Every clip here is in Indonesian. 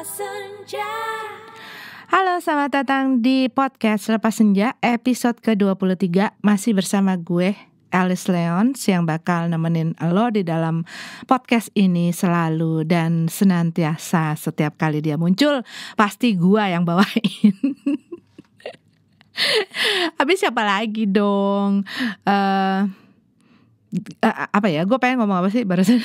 Selepas Senja. Halo, selamat datang di podcast Selepas Senja episode ke-23. Masih bersama gue, Alice Leon, yang bakal nemenin lo di dalam podcast ini selalu dan senantiasa. Setiap kali dia muncul, pasti gue yang bawain. Habis siapa lagi dong? Apa ya? Gue pengen ngomong apa sih barusan?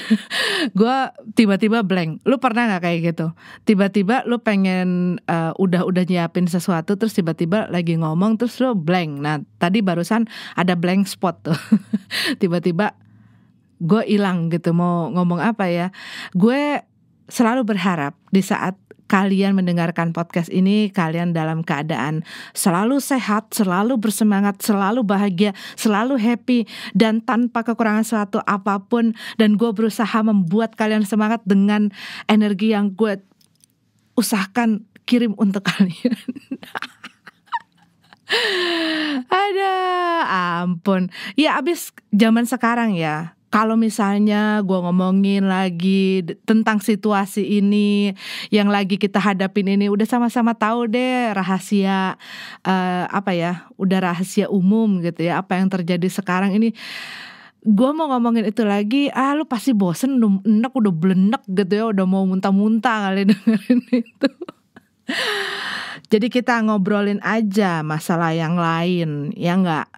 Gue tiba-tiba blank. Lu pernah nggak kayak gitu? Tiba-tiba lu pengen udah nyiapin sesuatu, terus tiba-tiba lagi ngomong, terus lu blank. Nah, tadi barusan ada blank spot tuh. Tiba-tiba gue hilang gitu mau ngomong apa ya. Gue selalu berharap di saat kalian mendengarkan podcast ini, kalian dalam keadaan selalu sehat, selalu bersemangat, selalu bahagia, selalu happy, dan tanpa kekurangan suatu apapun. Dan gue berusaha membuat kalian semangat dengan energi yang gue usahakan kirim untuk kalian. Ada ampun. Ya abis zaman sekarang ya, kalau misalnya gue ngomongin lagi tentang situasi ini yang lagi kita hadapin ini, udah sama-sama tahu deh rahasia udah rahasia umum gitu ya, apa yang terjadi sekarang ini. Gue mau ngomongin itu lagi, lu pasti bosen, udah blenek gitu ya, udah mau muntah-muntah kali dengerin itu. Jadi kita ngobrolin aja masalah yang lain, ya enggak?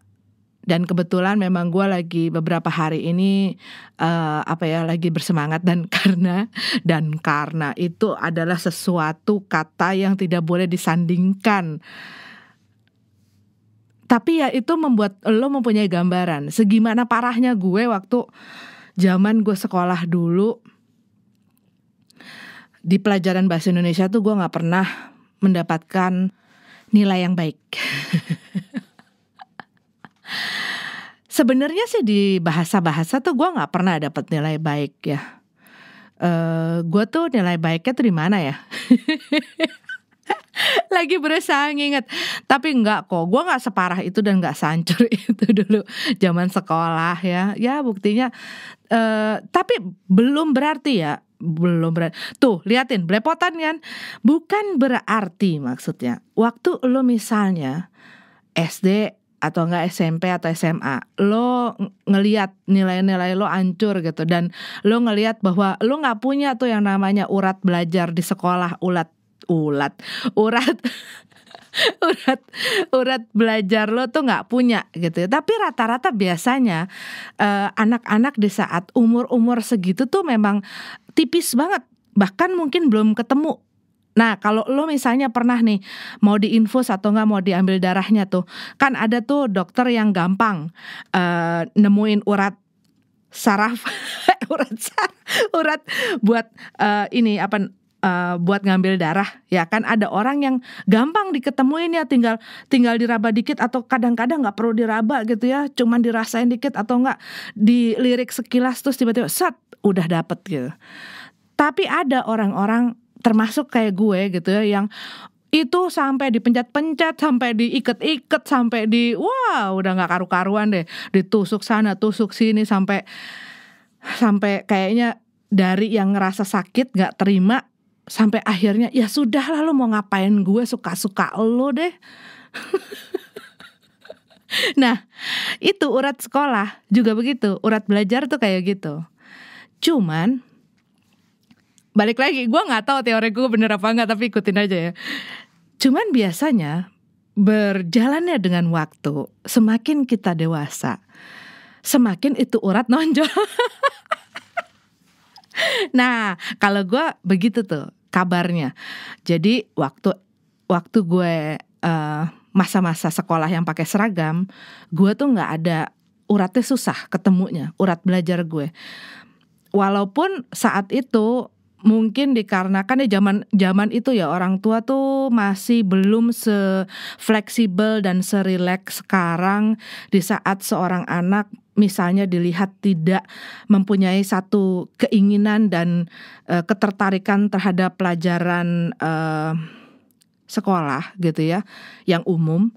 Dan kebetulan memang gue lagi beberapa hari ini lagi bersemangat, dan karena itu adalah sesuatu kata yang tidak boleh disandingkan. Tapi ya itu membuat lo mempunyai gambaran segimana parahnya gue waktu zaman gue sekolah dulu. Di pelajaran bahasa Indonesia tuh gue gak pernah mendapatkan nilai yang baik. Sebenarnya sih di bahasa-bahasa tuh gue gak pernah dapet nilai baik ya. Gue tuh nilai baiknya tuh di mana ya? Lagi berusaha nginget, tapi enggak kok. Gue gak separah itu dan gak sehancur itu dulu zaman sekolah ya. Ya buktinya, tapi belum berarti ya. Tuh liatin belepotan kan. Bukan berarti maksudnya waktu lo misalnya SD atau enggak SMP atau SMA, lo ngelihat nilai-nilai lo hancur gitu, dan lo ngelihat bahwa lo nggak punya tuh yang namanya urat belajar di sekolah, urat belajar lo tuh nggak punya gitu. Tapi rata-rata biasanya anak-anak di saat umur segitu tuh memang tipis banget, bahkan mungkin belum ketemu. Nah kalau lo misalnya pernah nih mau diinfus atau nggak mau diambil darahnya tuh, kan ada tuh dokter yang gampang nemuin urat saraf, urat buat buat ngambil darah ya kan. Ada orang yang gampang diketemuin ya, tinggal diraba dikit, atau kadang-kadang nggak perlu diraba gitu ya, cuman dirasain dikit atau nggak dilirik sekilas terus tiba-tiba set udah dapet gitu. Tapi ada orang-orang termasuk kayak gue gitu ya, yang itu sampai dipencet-pencet, sampai diiket-iket, sampai udah nggak karu-karuan deh, ditusuk sana tusuk sini, sampai kayaknya dari yang ngerasa sakit nggak terima, sampai akhirnya ya sudah lah, lo mau ngapain gue, suka-suka lo deh. Nah itu urat sekolah juga begitu, urat belajar tuh kayak gitu. Cuman balik lagi, gue gak tahu teori gue bener apa enggak, tapi ikutin aja ya. Cuman biasanya berjalannya dengan waktu, semakin kita dewasa, semakin itu urat nonjol. Nah kalau gue begitu tuh kabarnya. Jadi waktu gue masa-masa sekolah yang pakai seragam, gue tuh gak ada uratnya, susah ketemunya urat belajar gue. Walaupun saat itu mungkin dikarenakan ya zaman itu ya orang tua tuh masih belum se-fleksibel dan se-relax sekarang. Di saat seorang anak misalnya dilihat tidak mempunyai satu keinginan dan ketertarikan terhadap pelajaran sekolah gitu ya, yang umum.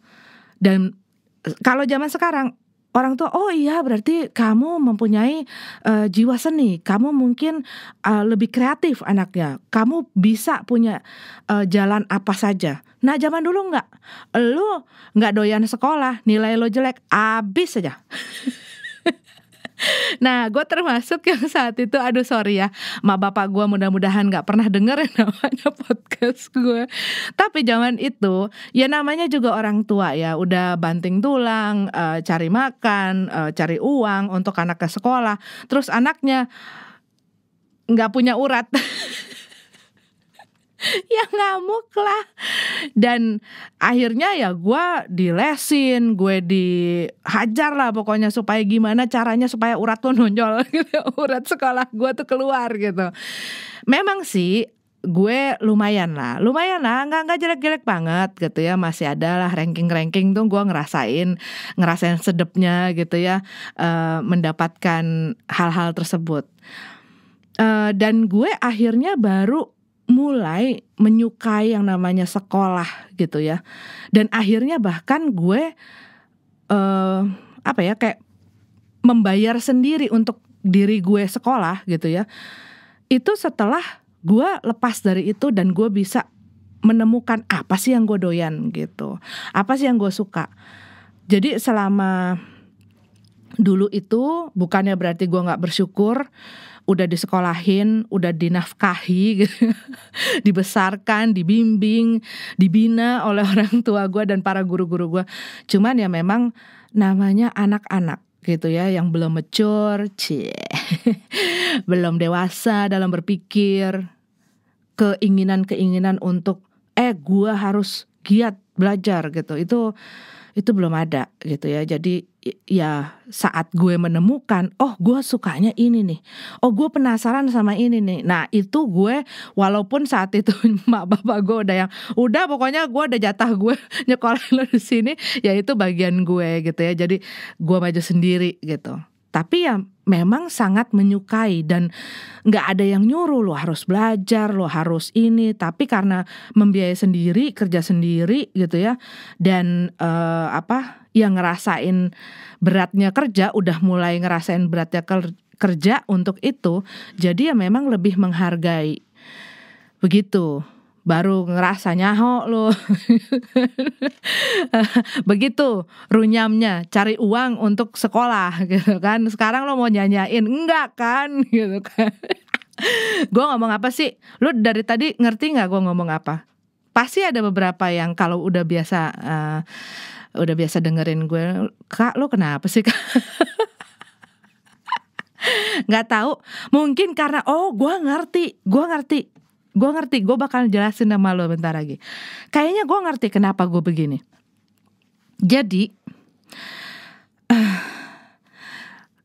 Dan kalau zaman sekarang orang tua, oh iya berarti kamu mempunyai jiwa seni, kamu mungkin lebih kreatif anaknya, kamu bisa punya jalan apa saja. Nah zaman dulu enggak, lu nggak doyan sekolah, nilai lo jelek, abis aja. Nah, gue termasuk yang saat itu, aduh sorry ya, mak bapak gue mudah-mudahan gak pernah denger yang namanya podcast gue. Tapi zaman itu, ya namanya juga orang tua ya, udah banting tulang, cari makan, cari uang untuk anak ke sekolah. Terus anaknya gak punya urat. Ya ngamuk lah. Dan akhirnya ya gue dilesin, gue dihajar lah pokoknya supaya gimana caranya supaya urat tuh nonjol gitu. Urat sekolah gue tuh keluar gitu. Memang sih gue lumayan lah, nggak jelek-jelek banget gitu ya, masih ada lah ranking tuh gue ngerasain sedepnya gitu ya, mendapatkan hal-hal tersebut. Dan gue akhirnya baru mulai menyukai yang namanya sekolah gitu ya. Dan akhirnya bahkan gue kayak membayar sendiri untuk diri gue sekolah gitu ya. Itu setelah gue lepas dari itu dan gue bisa menemukan apa sih yang gue doyan gitu, apa sih yang gue suka. Jadi selama dulu itu bukannya berarti gue gak bersyukur, udah disekolahin, udah dinafkahi gitu. Dibesarkan, dibimbing, dibina oleh orang tua gue dan para guru-guru gue. Cuman ya memang namanya anak-anak gitu ya, yang belum mature, belum dewasa dalam berpikir, keinginan untuk gue harus giat belajar gitu. Itu belum ada gitu ya. Jadi ya saat gue menemukan, oh gue sukanya ini nih, oh gue penasaran sama ini nih. Nah itu gue, walaupun saat itu mak bapak gue udah pokoknya gue udah jatah gue nyekolahin lo di sini, ya itu bagian gue gitu ya. Jadi gue maju sendiri gitu. Tapi ya memang sangat menyukai dan gak ada yang nyuruh lo harus belajar, lo harus ini. Tapi karena membiayai sendiri, kerja sendiri gitu ya. Dan yang ngerasain beratnya kerja, udah mulai ngerasain beratnya kerja untuk itu. Jadi ya memang lebih menghargai. Begitu. Baru ngerasa nyaho lo. Begitu runyamnya cari uang untuk sekolah gitu kan. Sekarang lo mau nyanyain enggak kan gitu kan. Gue ngomong apa sih? Lo dari tadi ngerti gak gue ngomong apa? Pasti ada beberapa yang kalau udah biasa dengerin gue, Kak lo kenapa sih Kak? Gak tahu. Mungkin karena gue ngerti. Gue bakal jelasin sama lo bentar lagi. Kayaknya gue ngerti kenapa gue begini. Jadi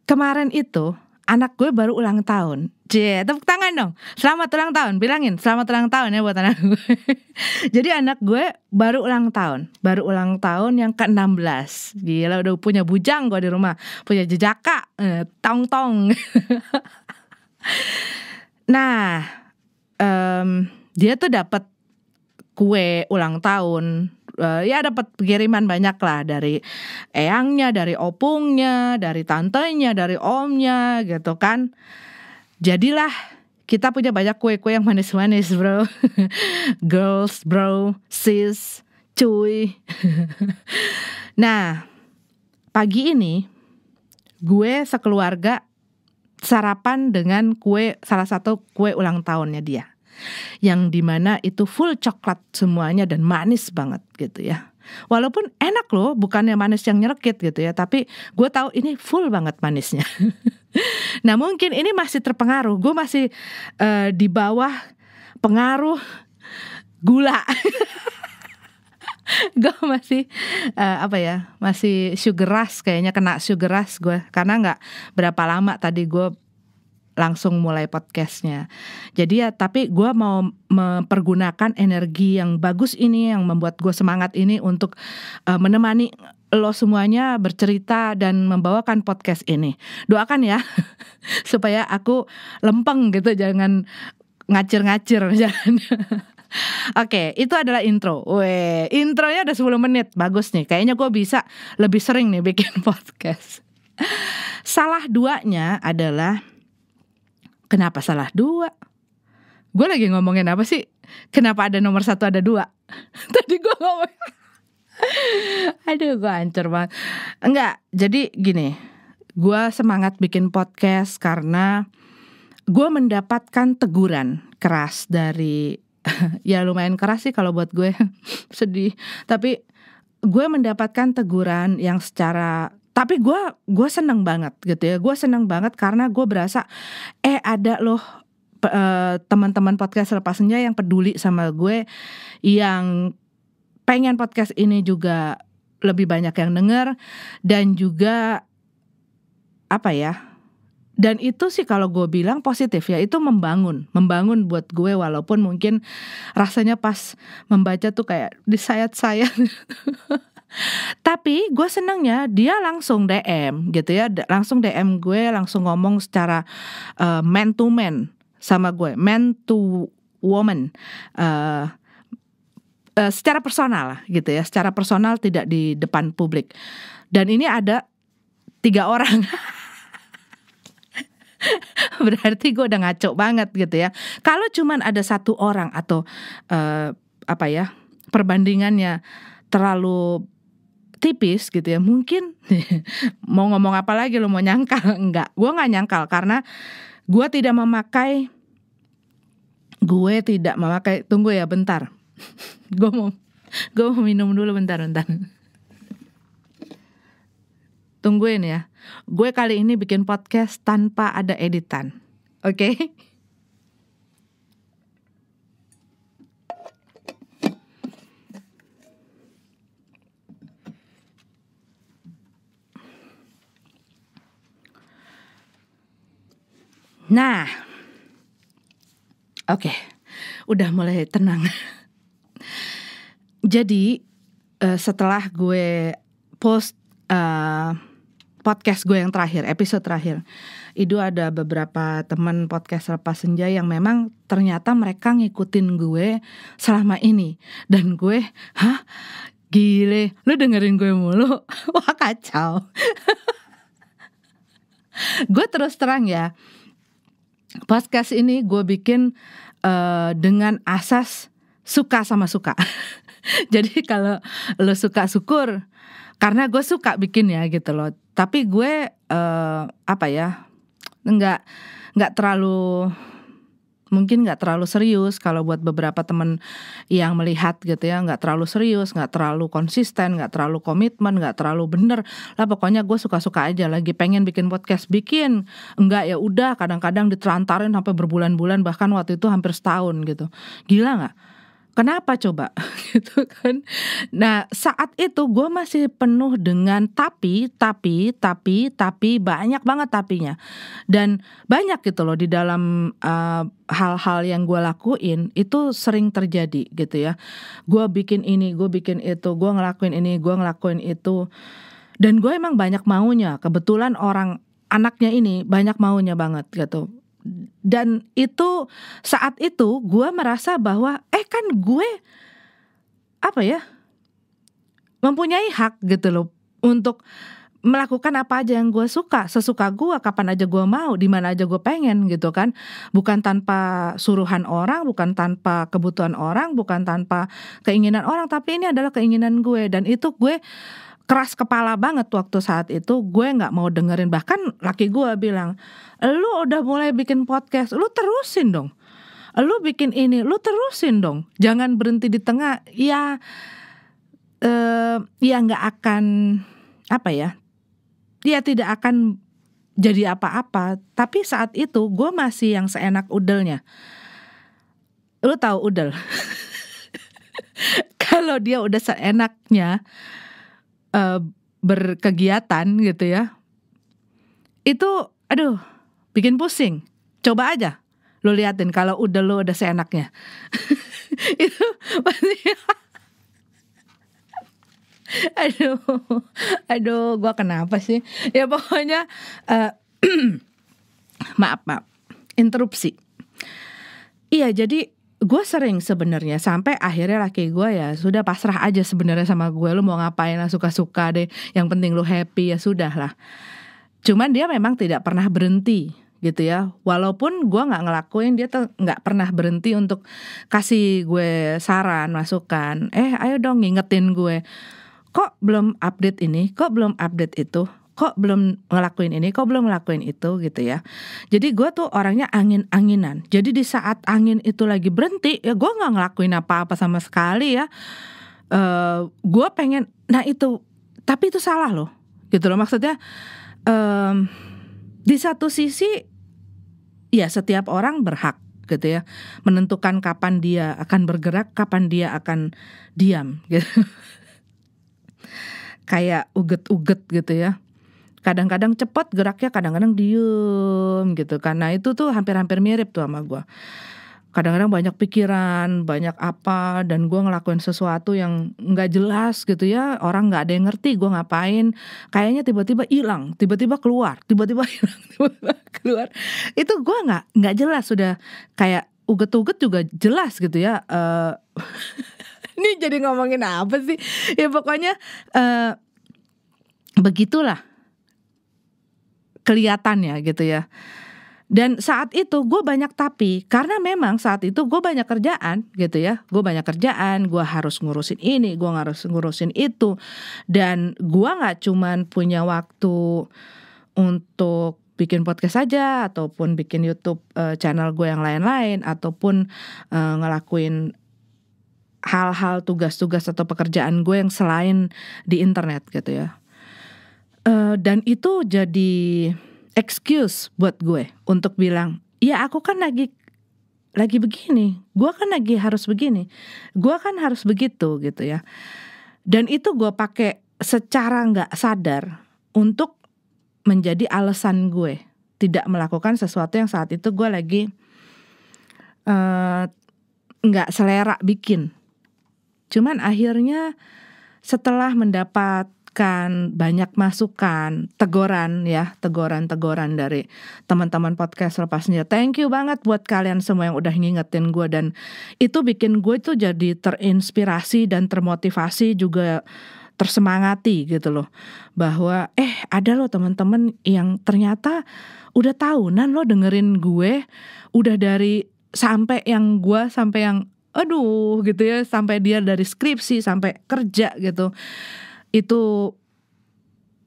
kemarin itu anak gue baru ulang tahun. Tepuk tangan dong. Selamat ulang tahun. Bilangin selamat ulang tahun ya buat anak gue. Jadi anak gue baru ulang tahun yang ke-16. Gila udah punya bujang gue di rumah. Punya jejaka, tong-tong. Nah dia tuh dapat kue ulang tahun, ya dapat kiriman banyak lah dari eyangnya, dari opungnya, dari tantenya, dari omnya gitu kan. Jadilah kita punya banyak kue-kue yang manis-manis bro. Girls bro, sis, cuy. Nah pagi ini gue sekeluarga sarapan dengan salah satu kue ulang tahunnya dia, yang dimana itu full coklat semuanya dan manis banget gitu ya. Walaupun enak loh, bukannya manis yang nyerekit gitu ya, tapi gue tahu ini full banget manisnya. Nah mungkin ini masih terpengaruh, gue masih di bawah pengaruh gula. Gue masih masih sugar rush, kayaknya kena sugar rush gue, karena gak berapa lama tadi gue langsung mulai podcastnya. Jadi ya tapi gue mau mempergunakan energi yang bagus ini, yang membuat gue semangat ini untuk menemani lo semuanya bercerita dan membawakan podcast ini. Doakan ya supaya aku lempeng gitu, jangan ngacir-ngacir jangan. Oke, itu adalah intro. Weh, intronya udah 10 menit. Bagus nih. Kayaknya gue bisa lebih sering nih bikin podcast. Salah duanya adalah, kenapa salah dua? Gue lagi ngomongin apa sih? Kenapa ada nomor 1 ada 2? Tadi gue ngomong. Aduh, gue hancur banget. Enggak, jadi gini. Gue semangat bikin podcast karena gue mendapatkan teguran keras dari ya lumayan keras sih kalau buat gue. Sedih. Tapi gue mendapatkan teguran yang secara, tapi gue seneng banget gitu ya. Gue seneng banget karena gue berasa ada loh teman-teman podcast Lepas Senja yang peduli sama gue, yang pengen podcast ini juga lebih banyak yang denger, dan juga apa ya, dan itu sih kalau gue bilang positif ya, itu membangun buat gue, walaupun mungkin rasanya pas membaca tuh kayak disayat-sayat. Tapi gue senangnya dia langsung DM gitu ya, langsung DM gue, langsung ngomong secara man to man sama gue, man to woman, secara personal lah gitu ya, secara personal, tidak di depan publik. Dan ini ada 3 orang. Berarti gue udah ngaco banget gitu ya. Kalau cuman ada 1 orang atau perbandingannya terlalu tipis gitu ya, mungkin mau ngomong apa lagi, lo mau nyangkal? Enggak, gue gak nyangkal karena gue tidak memakai, tunggu ya bentar. Gue mau minum dulu, bentar. Tungguin ya. Gue kali ini bikin podcast tanpa ada editan. Oke? Nah. Oke. Udah mulai tenang. Jadi setelah gue post podcast gue yang terakhir, episode terakhir, itu ada beberapa teman podcast Lepas Senja yang memang ternyata mereka ngikutin gue selama ini. Dan gue, gile, lu dengerin gue mulu. Wah, kacau. Gue terus terang ya, podcast ini gue bikin dengan asas suka sama suka. Jadi kalau lo suka, syukur, karena gue suka bikin ya gitu loh. Tapi gue nggak terlalu, mungkin nggak terlalu serius. Kalau buat beberapa temen yang melihat gitu ya, nggak terlalu serius, nggak terlalu konsisten, nggak terlalu komitmen, nggak terlalu bener lah. Pokoknya gue suka-suka aja. Lagi pengen bikin podcast, bikin. Enggak ya udah, kadang-kadang ditelantarin sampai berbulan-bulan, bahkan waktu itu hampir setahun gitu. Gila nggak? Kenapa coba? Gitu kan. Nah, saat itu gue masih penuh dengan tapi, banyak banget tapinya. Dan banyak gitu loh di dalam hal-hal yang gue lakuin itu sering terjadi gitu ya. Gue bikin ini, gue bikin itu, gue ngelakuin ini, gue ngelakuin itu. Dan gue emang banyak maunya. Kebetulan anaknya ini banyak maunya banget gitu. Dan itu saat itu gue merasa bahwa kan gue mempunyai hak gitu loh untuk melakukan apa aja yang gue suka, sesuka gue, kapan aja gue mau, di mana aja gue pengen gitu kan. Bukan tanpa suruhan orang, bukan tanpa kebutuhan orang, bukan tanpa keinginan orang, tapi ini adalah keinginan gue. Dan itu gue keras kepala banget waktu saat itu. Gue gak mau dengerin. Bahkan laki gue bilang, lu udah mulai bikin podcast, lu terusin dong. Lu bikin ini, lu terusin dong. Jangan berhenti di tengah. Ya gak akan, ya tidak akan jadi apa-apa. Tapi saat itu gue masih yang seenak udelnya. Lu tahu udel? Kalau dia udah seenaknya berkegiatan gitu ya, itu bikin pusing. Coba aja lu liatin kalau lu udah seenaknya. Itu pasti aduh gua kenapa sih ya, pokoknya maaf interupsi. Iya, jadi gue sering sebenarnya sampai akhirnya laki gue ya sudah pasrah aja sebenarnya sama gue, lu mau ngapain lah suka-suka deh, yang penting lu happy ya sudah lah. Cuman dia memang tidak pernah berhenti gitu ya, walaupun gue nggak ngelakuin, dia tuh nggak pernah berhenti untuk kasih gue saran masukan, ayo dong ngingetin gue, kok belum update ini, kok belum update itu, kok belum ngelakuin ini, kok belum ngelakuin itu gitu ya. Jadi gue tuh orangnya angin-anginan. Jadi di saat angin itu lagi berhenti, ya gue nggak ngelakuin apa-apa sama sekali ya. Gue pengen, nah itu, tapi itu salah loh, gitu loh. Maksudnya di satu sisi, ya setiap orang berhak gitu ya, menentukan kapan dia akan bergerak, kapan dia akan diam gitu. Kayak uget-uget gitu ya. Kadang-kadang cepat geraknya, kadang-kadang diem gitu. Karena itu tuh hampir-hampir mirip tuh sama gue. Kadang-kadang banyak pikiran, banyak apa, dan gue ngelakuin sesuatu yang gak jelas gitu ya. Orang gak ada yang ngerti gue ngapain. Kayaknya tiba-tiba hilang, tiba-tiba keluar, tiba-tiba hilang, tiba-tiba keluar. Itu gue gak jelas, sudah kayak uget-uget juga jelas gitu ya. Ini jadi ngomongin apa sih? Ya pokoknya begitulah kelihatannya gitu ya. Dan saat itu gue banyak tapi, karena memang saat itu gue banyak kerjaan gitu ya. Gue banyak kerjaan, gue harus ngurusin ini, gue harus ngurusin itu. Dan gue gak cuman punya waktu untuk bikin podcast saja, ataupun bikin YouTube channel gue yang lain-lain, ataupun ngelakuin hal-hal tugas-tugas atau pekerjaan gue yang selain di internet gitu ya. Dan itu jadi excuse buat gue untuk bilang, ya aku kan lagi begini, gue kan lagi harus begini, gue kan harus begitu gitu ya. Dan itu gue pakai secara nggak sadar untuk menjadi alasan gue tidak melakukan sesuatu yang saat itu gue lagi nggak selera bikin. Cuman akhirnya setelah mendapatkan banyak masukan, teguran dari teman-teman podcast Lepas Senja. Thank you banget buat kalian semua yang udah ngingetin gue, dan itu bikin gue tuh jadi terinspirasi dan termotivasi, juga tersemangati gitu loh. Bahwa ada loh teman-teman yang ternyata udah tahunan lo dengerin gue, udah dari sampai yang aduh gitu ya, sampai dia dari skripsi sampai kerja gitu. Itu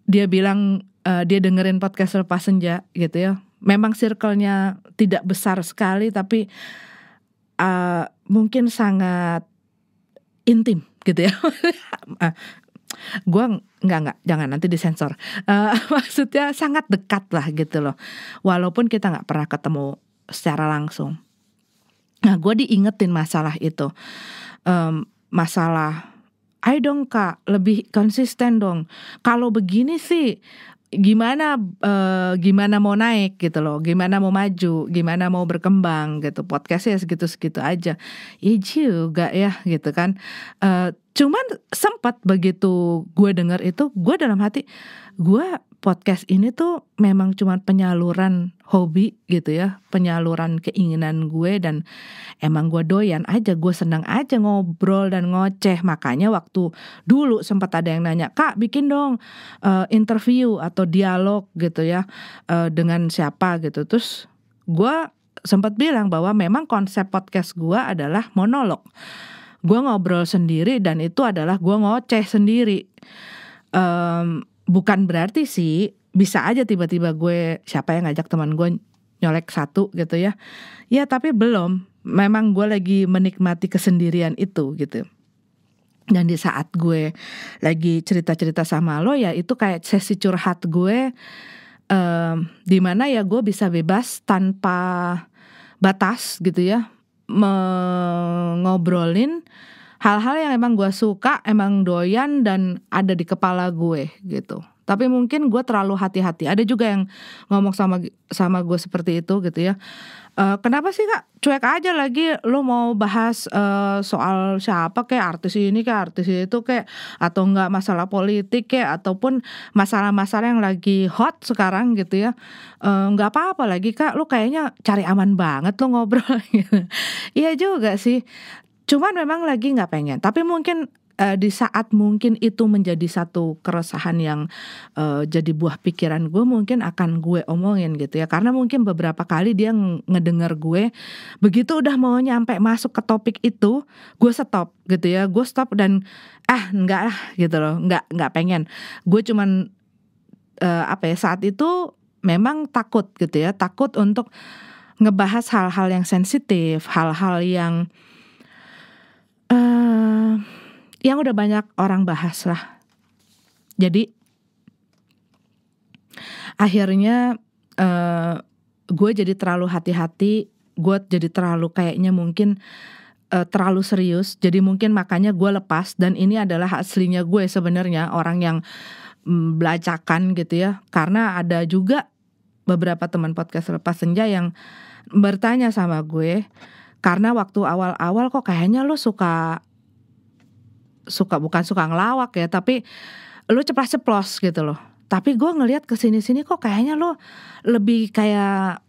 dia bilang dia dengerin podcast Lepas Senja gitu ya. Memang circle-nya tidak besar sekali, tapi mungkin sangat intim gitu ya. Gue enggak, jangan nanti disensor. Maksudnya sangat dekat lah gitu loh. Walaupun kita gak pernah ketemu secara langsung. Nah, gue diingetin masalah itu, masalah, ayo dong Kak, lebih konsisten dong. Kalau begini sih, gimana mau naik gitu loh, gimana mau maju, gimana mau berkembang gitu. Podcastnya segitu-segitu aja, ya juga ya gitu kan. Cuman sempat begitu gue dengar itu, gue dalam hati, gue podcast ini tuh memang cuma penyaluran hobi gitu ya, penyaluran keinginan gue, dan emang gue doyan aja, gue senang aja ngobrol dan ngoceh. Makanya waktu dulu sempat ada yang nanya, Kak bikin dong interview atau dialog gitu ya, dengan siapa gitu. Terus gue sempat bilang bahwa memang konsep podcast gue adalah monolog. Gue ngobrol sendiri, dan itu adalah gue ngoceh sendiri. Bukan berarti sih bisa aja tiba-tiba gue, siapa yang ngajak teman gue nyolek satu gitu ya. Ya tapi belum, memang gue lagi menikmati kesendirian itu gitu. Dan di saat gue lagi cerita-cerita sama lo, ya itu kayak sesi curhat gue, dimana ya gue bisa bebas tanpa batas gitu ya, ngobrolin hal-hal yang emang gue suka, emang doyan, dan ada di kepala gue gitu. Tapi mungkin gue terlalu hati-hati. Ada juga yang ngomong sama gue seperti itu gitu ya. Kenapa sih Kak cuek aja lagi lu mau bahas soal siapa kayak artis ini kayak artis itu kayak, atau enggak masalah politik kayak, ataupun masalah-masalah yang lagi hot sekarang gitu ya. Enggak apa-apa lagi Kak, lu kayaknya cari aman banget lu ngobrol gitu. Iya juga sih. Cuman memang lagi nggak pengen. Tapi mungkin di saat mungkin itu menjadi satu keresahan yang jadi buah pikiran gue, mungkin akan gue omongin gitu ya. Karena mungkin beberapa kali dia ngedenger gue, begitu udah mau nyampe masuk ke topik itu, gue stop gitu ya. Gue stop dan enggak lah gitu loh, nggak pengen. Gue cuman saat itu memang takut gitu ya, takut untuk ngebahas hal-hal yang sensitif, hal-hal yang udah banyak orang bahas lah. Jadi akhirnya gue jadi terlalu hati-hati, gue jadi terlalu kayaknya mungkin terlalu serius. Jadi mungkin makanya gue lepas, dan ini adalah aslinya gue sebenarnya, orang yang belacakan gitu ya. Karena ada juga beberapa teman podcast Lepas Senja yang bertanya sama gue, karena waktu awal-awal kok kayaknya lo bukan suka ngelawak ya, tapi lu ceplas-ceplos gitu loh. Tapi gue ngelihat kesini-sini kok kayaknya lu lebih kayak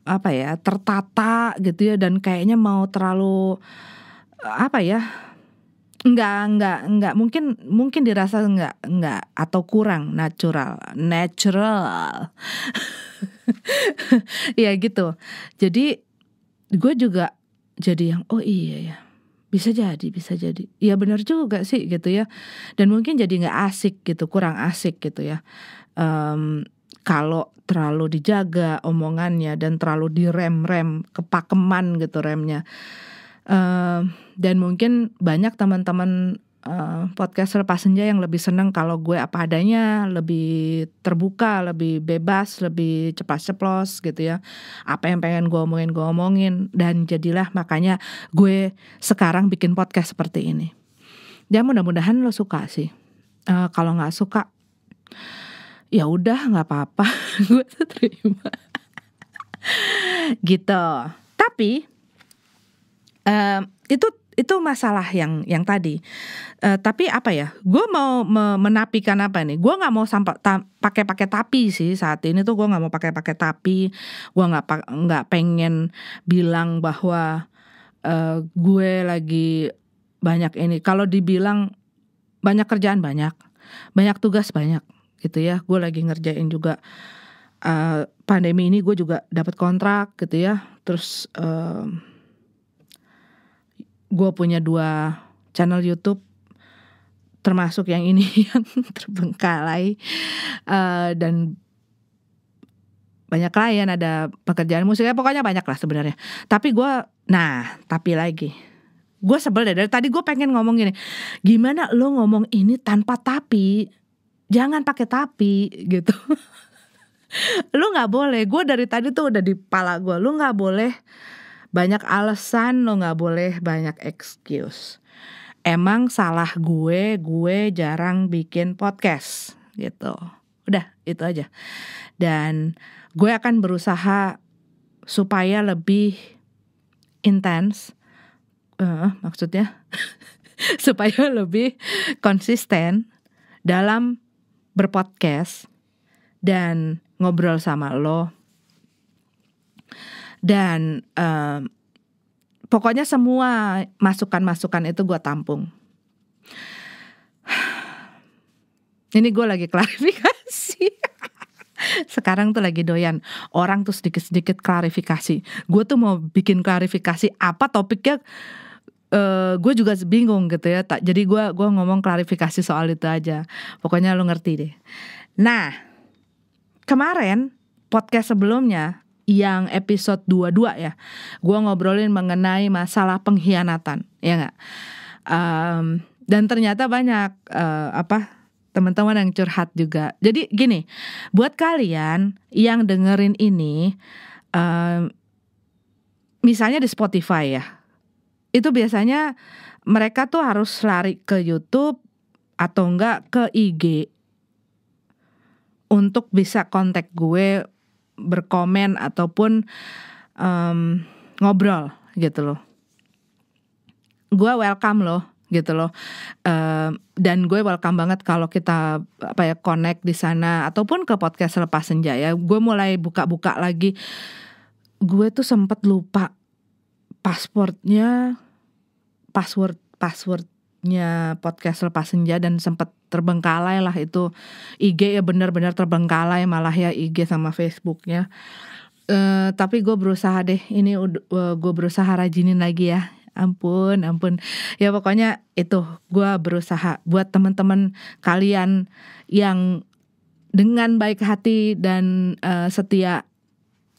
tertata gitu ya, dan kayaknya mau terlalu nggak mungkin dirasa nggak atau kurang natural ya gitu. Jadi gue juga jadi yang iya ya, bisa jadi. Ya benar juga sih gitu ya. Dan mungkin jadi gak asik gitu, kurang asik gitu ya. Kalau terlalu dijaga omongannya dan terlalu direm kepakeman gitu remnya. Dan mungkin banyak teman-teman podcast Lepas Senja yang lebih seneng kalau gue apa adanya, lebih terbuka, lebih bebas, lebih ceplas-ceplos gitu ya. Apa yang pengen gue omongin, dan jadilah makanya gue sekarang bikin podcast seperti ini. Ya mudah-mudahan lo suka sih. Kalau nggak suka, ya udah nggak apa-apa, gue tuh terima. Gitu. Tapi itu masalah yang tadi. Tapi gue mau menapikan gue nggak mau pakai tapi sih saat ini tuh. Gue nggak mau pakai tapi. Gue nggak pengen bilang bahwa gue lagi banyak ini. Kalau dibilang banyak kerjaan, banyak tugas banyak gitu ya. Gue lagi ngerjain juga pandemi ini. Gue juga dapat kontrak gitu ya. Terus gue punya 2 channel YouTube, termasuk yang ini yang terbengkalai, dan banyak klien, ada pekerjaan musiknya, pokoknya banyak lah sebenarnya. Tapi gue sebel deh, dari tadi gue pengen ngomong gini, gimana lo ngomong ini tanpa tapi, jangan pakai tapi gitu. Lo nggak boleh, gue dari tadi tuh udah di kepala gue, lo nggak boleh banyak alasan, lo gak boleh banyak excuse. Emang salah gue jarang bikin podcast gitu. Udah itu aja. Dan gue akan berusaha supaya lebih intens, maksudnya supaya lebih konsisten dalam berpodcast dan ngobrol sama lo. Dan pokoknya semua masukan-masukan itu gue tampung. Ini gue lagi klarifikasi. Sekarang tuh lagi doyan orang tuh sedikit-sedikit klarifikasi. Gue tuh mau bikin klarifikasi apa topiknya, gue juga bingung gitu ya. Jadi gue ngomong klarifikasi soal itu aja. Pokoknya lo ngerti deh. Nah, kemarin podcast sebelumnya yang episode 22 ya, gue ngobrolin mengenai masalah pengkhianatan, ya nggak? Dan ternyata banyak teman-teman yang curhat juga. Jadi gini, buat kalian yang dengerin ini, misalnya di Spotify ya, itu biasanya mereka tuh harus lari ke YouTube atau enggak ke IG untuk bisa kontak gue, berkomen ataupun ngobrol gitu loh. Gue welcome loh gitu loh. Dan gue welcome banget kalau kita connect di sana ataupun ke podcast Lepas Senja ya. Gue mulai buka-buka lagi. Gue tuh sempet lupa passwordnya podcast Lepas Senja dan sempet terbengkalai lah itu IG ya, benar-benar terbengkalai malah ya IG sama Facebooknya. Tapi gue berusaha deh, ini gue berusaha rajinin lagi ya. Ampun. Ya pokoknya itu gue berusaha buat teman-teman kalian yang dengan baik hati dan setia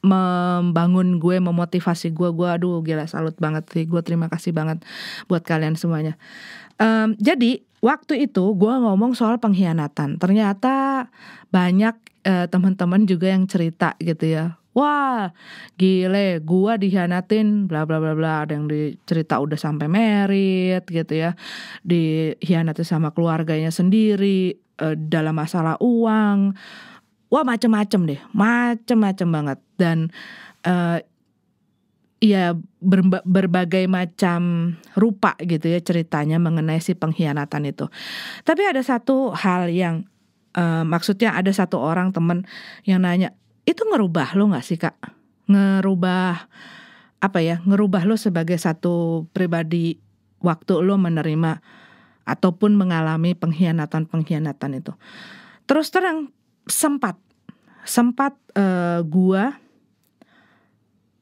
membangun gue, memotivasi gue. Aduh gila, salut banget sih. Gue terima kasih banget buat kalian semuanya. Jadi waktu itu gue ngomong soal pengkhianatan. Ternyata banyak teman-teman juga yang cerita gitu ya. Wah, gile, gua dikhianatin, bla bla bla bla. Ada yang dicerita udah sampai merit gitu ya, dikhianati sama keluarganya sendiri dalam masalah uang. Wah, macem-macem banget. Dan ya berbagai macam rupa gitu ya ceritanya mengenai si pengkhianatan itu. Tapi ada satu hal yang maksudnya ada satu orang teman yang nanya, itu ngerubah lo gak sih Kak? Ngerubah lo sebagai satu pribadi waktu lo menerima ataupun mengalami pengkhianatan itu. Terus terang sempat gua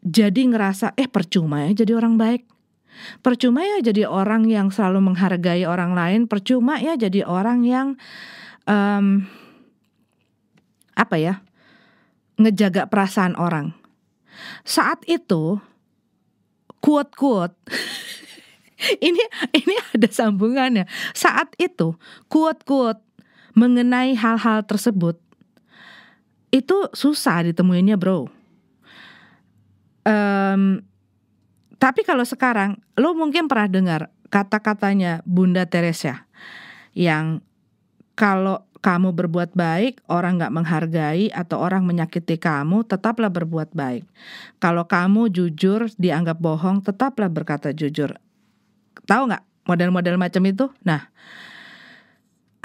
jadi ngerasa percuma ya jadi orang baik. Percuma ya jadi orang yang selalu menghargai orang lain. Percuma ya jadi orang yang ngejaga perasaan orang. Saat itu quote ini ada sambungannya. Saat itu quote mengenai hal-hal tersebut itu susah ditemuinnya bro. Tapi kalau sekarang lo mungkin pernah dengar kata-katanya Bunda Teresa yang kalau kamu berbuat baik, orang gak menghargai atau orang menyakiti kamu, tetaplah berbuat baik. Kalau kamu jujur dianggap bohong, tetaplah berkata jujur. Tahu gak model-model macam itu? Nah,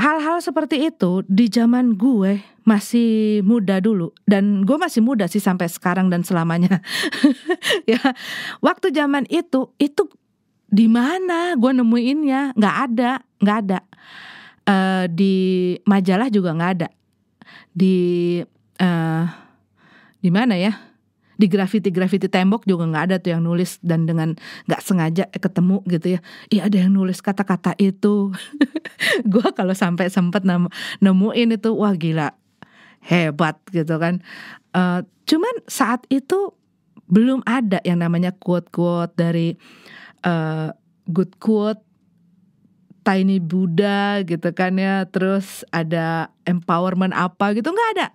hal-hal seperti itu di zaman gue masih muda dulu. Dan gue masih muda sih sampai sekarang dan selamanya. Ya, waktu zaman itu di mana gue nemuinnya? Gak ada. Di majalah juga nggak ada, di mana ya, di grafiti tembok juga nggak ada tuh yang nulis dan dengan nggak sengaja ketemu gitu ya, ada yang nulis kata-kata itu. Gue kalau sampai sempet nemuin itu, wah gila, hebat gitu kan. Cuman saat itu belum ada yang namanya quote dari good quote, Tiny Buddha gitu kan ya, terus ada empowerment apa gitu, nggak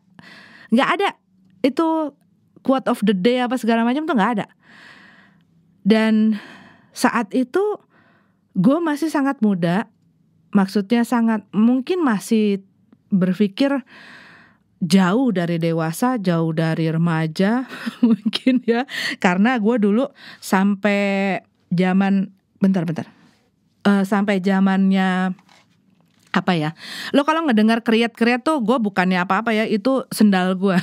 ada itu quote of the day apa segala macam tuh nggak ada. Dan saat itu gue masih sangat muda, maksudnya sangat mungkin masih berpikir jauh dari dewasa, jauh dari remaja mungkin ya, karena gue dulu sampai zaman sampai zamannya lo kalau ngedengar kriat tuh gue bukannya apa-apa ya, itu sendal gue.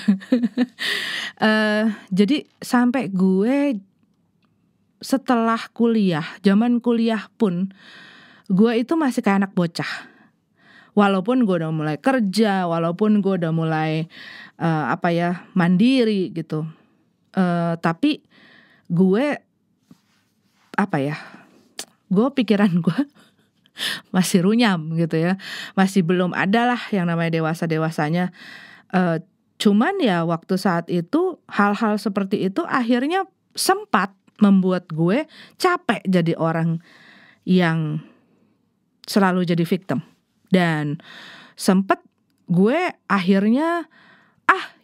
Jadi sampai gue setelah kuliah, zaman kuliah pun gue itu masih kayak anak bocah. Walaupun gue udah mulai kerja, walaupun gue udah mulai mandiri gitu, tapi gue pikiran gue masih runyam gitu ya, masih belum ada lah yang namanya dewasanya. Cuman ya waktu saat itu hal-hal seperti itu akhirnya sempat membuat gue capek jadi orang yang selalu jadi victim. Dan sempet gue akhirnya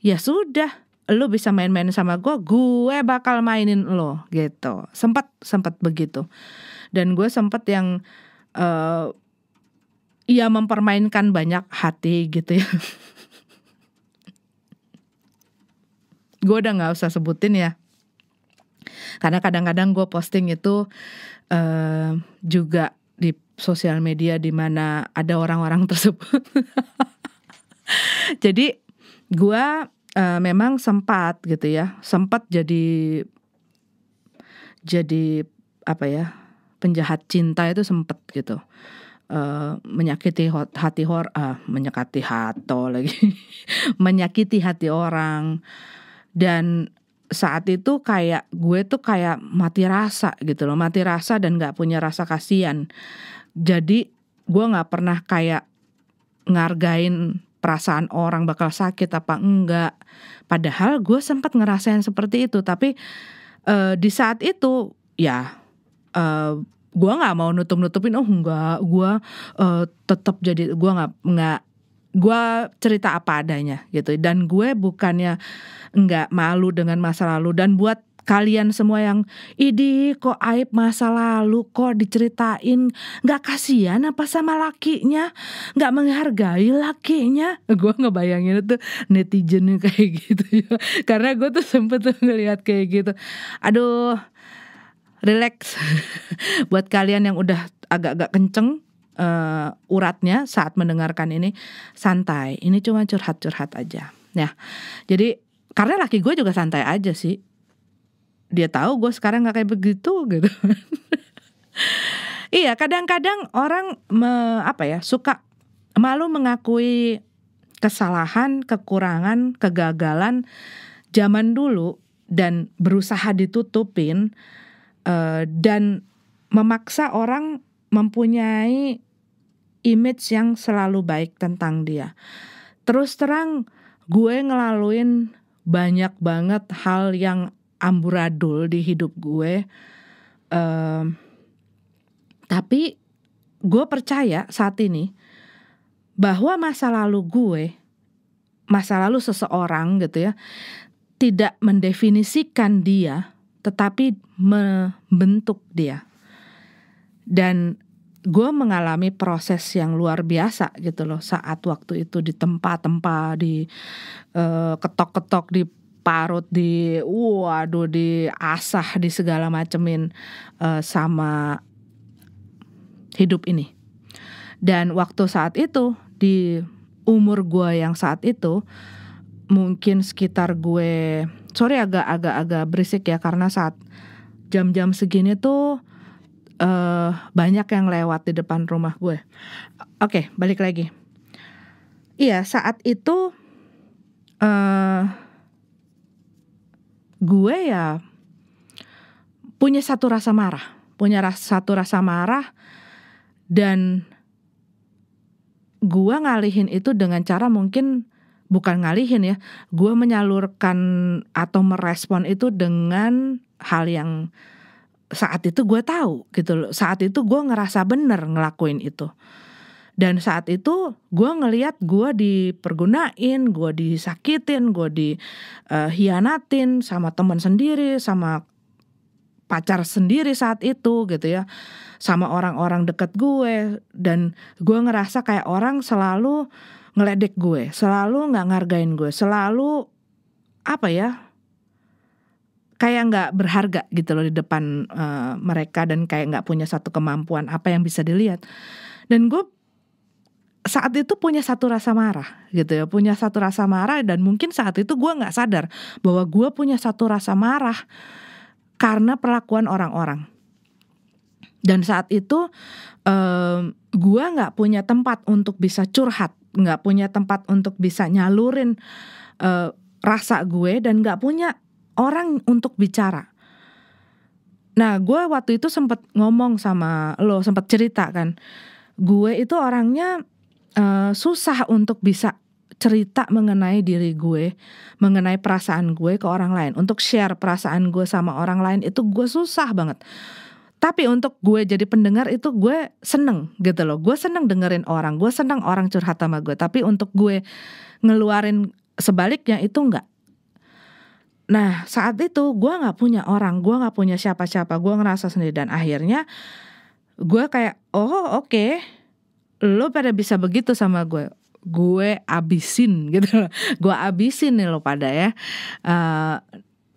ya sudah, lo bisa main-main sama gue bakal mainin lo gitu. Sempat begitu. Dan gue sempat yang mempermainkan banyak hati gitu ya. gue udah nggak usah sebutin ya, karena kadang-kadang gue posting itu juga di sosial media di mana ada orang-orang tersebut. Jadi gue memang sempat gitu ya, sempat jadi apa ya, penjahat cinta itu sempat gitu. Menyakiti hati menyakiti hati orang. Dan saat itu kayak gue tuh kayak mati rasa gitu loh, mati rasa dan gak punya rasa kasihan. Jadi gue gak pernah kayak ngargain perasaan orang bakal sakit apa enggak. Padahal gue sempat ngerasain seperti itu. Tapi di saat itu ya gue nggak mau nutup-nutupin, enggak, gue tetap jadi, gue nggak, gue cerita apa adanya gitu. Dan gue bukannya nggak malu dengan masa lalu. Dan buat kalian semua yang kok aib masa lalu kok diceritain, nggak kasihan apa sama lakinya, nggak menghargai lakinya. Gue ngebayangin itu netizen kayak gitu ya, karena gue tuh sempet tuh ngeliat kayak gitu. Aduh, relax. Buat kalian yang udah agak-agak kenceng uratnya saat mendengarkan ini, santai. Ini cuma curhat-curhat aja. Ya, jadi karena laki gue juga santai aja sih. Dia tahu gue sekarang nggak kayak begitu gitu. Iya, kadang-kadang orang suka malu mengakui kesalahan, kekurangan, kegagalan zaman dulu dan berusaha ditutupin. Dan memaksa orang mempunyai image yang selalu baik tentang dia. Terus terang, gue ngelaluin banyak banget hal yang amburadul di hidup gue. Tapi gue percaya saat ini bahwa masa lalu seseorang gitu ya, tidak mendefinisikan dia, tetapi membentuk dia. Dan gue mengalami proses yang luar biasa gitu loh saat waktu itu ditempa-tempa, di ketok-ketok, diparut, diasah, di segala macemin sama hidup ini. Dan waktu saat itu, di umur gue yang saat itu, mungkin sekitar gue, sorry agak berisik ya, karena saat jam-jam segini tuh banyak yang lewat di depan rumah gue. Oke, balik lagi. Iya, saat itu gue ya punya satu rasa marah, dan gue ngalihin itu dengan cara mungkin, bukan ngalihin ya, gue menyalurkan atau merespon itu dengan hal yang saat itu gue tahu gitu loh. Saat itu gue ngerasa bener ngelakuin itu. Dan saat itu gue ngelihat gue dipergunain, gue disakitin, gue dihianatin sama teman sendiri, sama pacar sendiri saat itu gitu ya, sama orang-orang dekat gue. Dan gue ngerasa kayak orang selalu ngeledek gue, selalu gak ngargain gue, selalu kayak gak berharga gitu loh di depan mereka, dan kayak gak punya satu kemampuan apa yang bisa dilihat. Dan gue saat itu punya satu rasa marah gitu ya, dan mungkin saat itu gue gak sadar bahwa gue punya satu rasa marah karena perlakuan orang-orang. Dan saat itu gue gak punya tempat untuk bisa curhat, gak punya tempat untuk bisa nyalurin rasa gue, dan gak punya orang untuk bicara. Nah, gue waktu itu sempat ngomong sama lo, sempat cerita kan, gue itu orangnya susah untuk bisa cerita mengenai diri gue, mengenai perasaan gue ke orang lain. Untuk share perasaan gue sama orang lain itu gue susah banget. Tapi untuk gue jadi pendengar itu gue seneng gitu loh. Gue seneng dengerin orang, gue seneng orang curhat sama gue. Tapi untuk gue ngeluarin sebaliknya itu enggak. Nah, saat itu gue gak punya orang, gue gak punya siapa-siapa, gue ngerasa sendiri. Dan akhirnya gue kayak, oke, lo pada bisa begitu sama gue. gue abisin gitu loh. Gue abisin nih lo pada ya,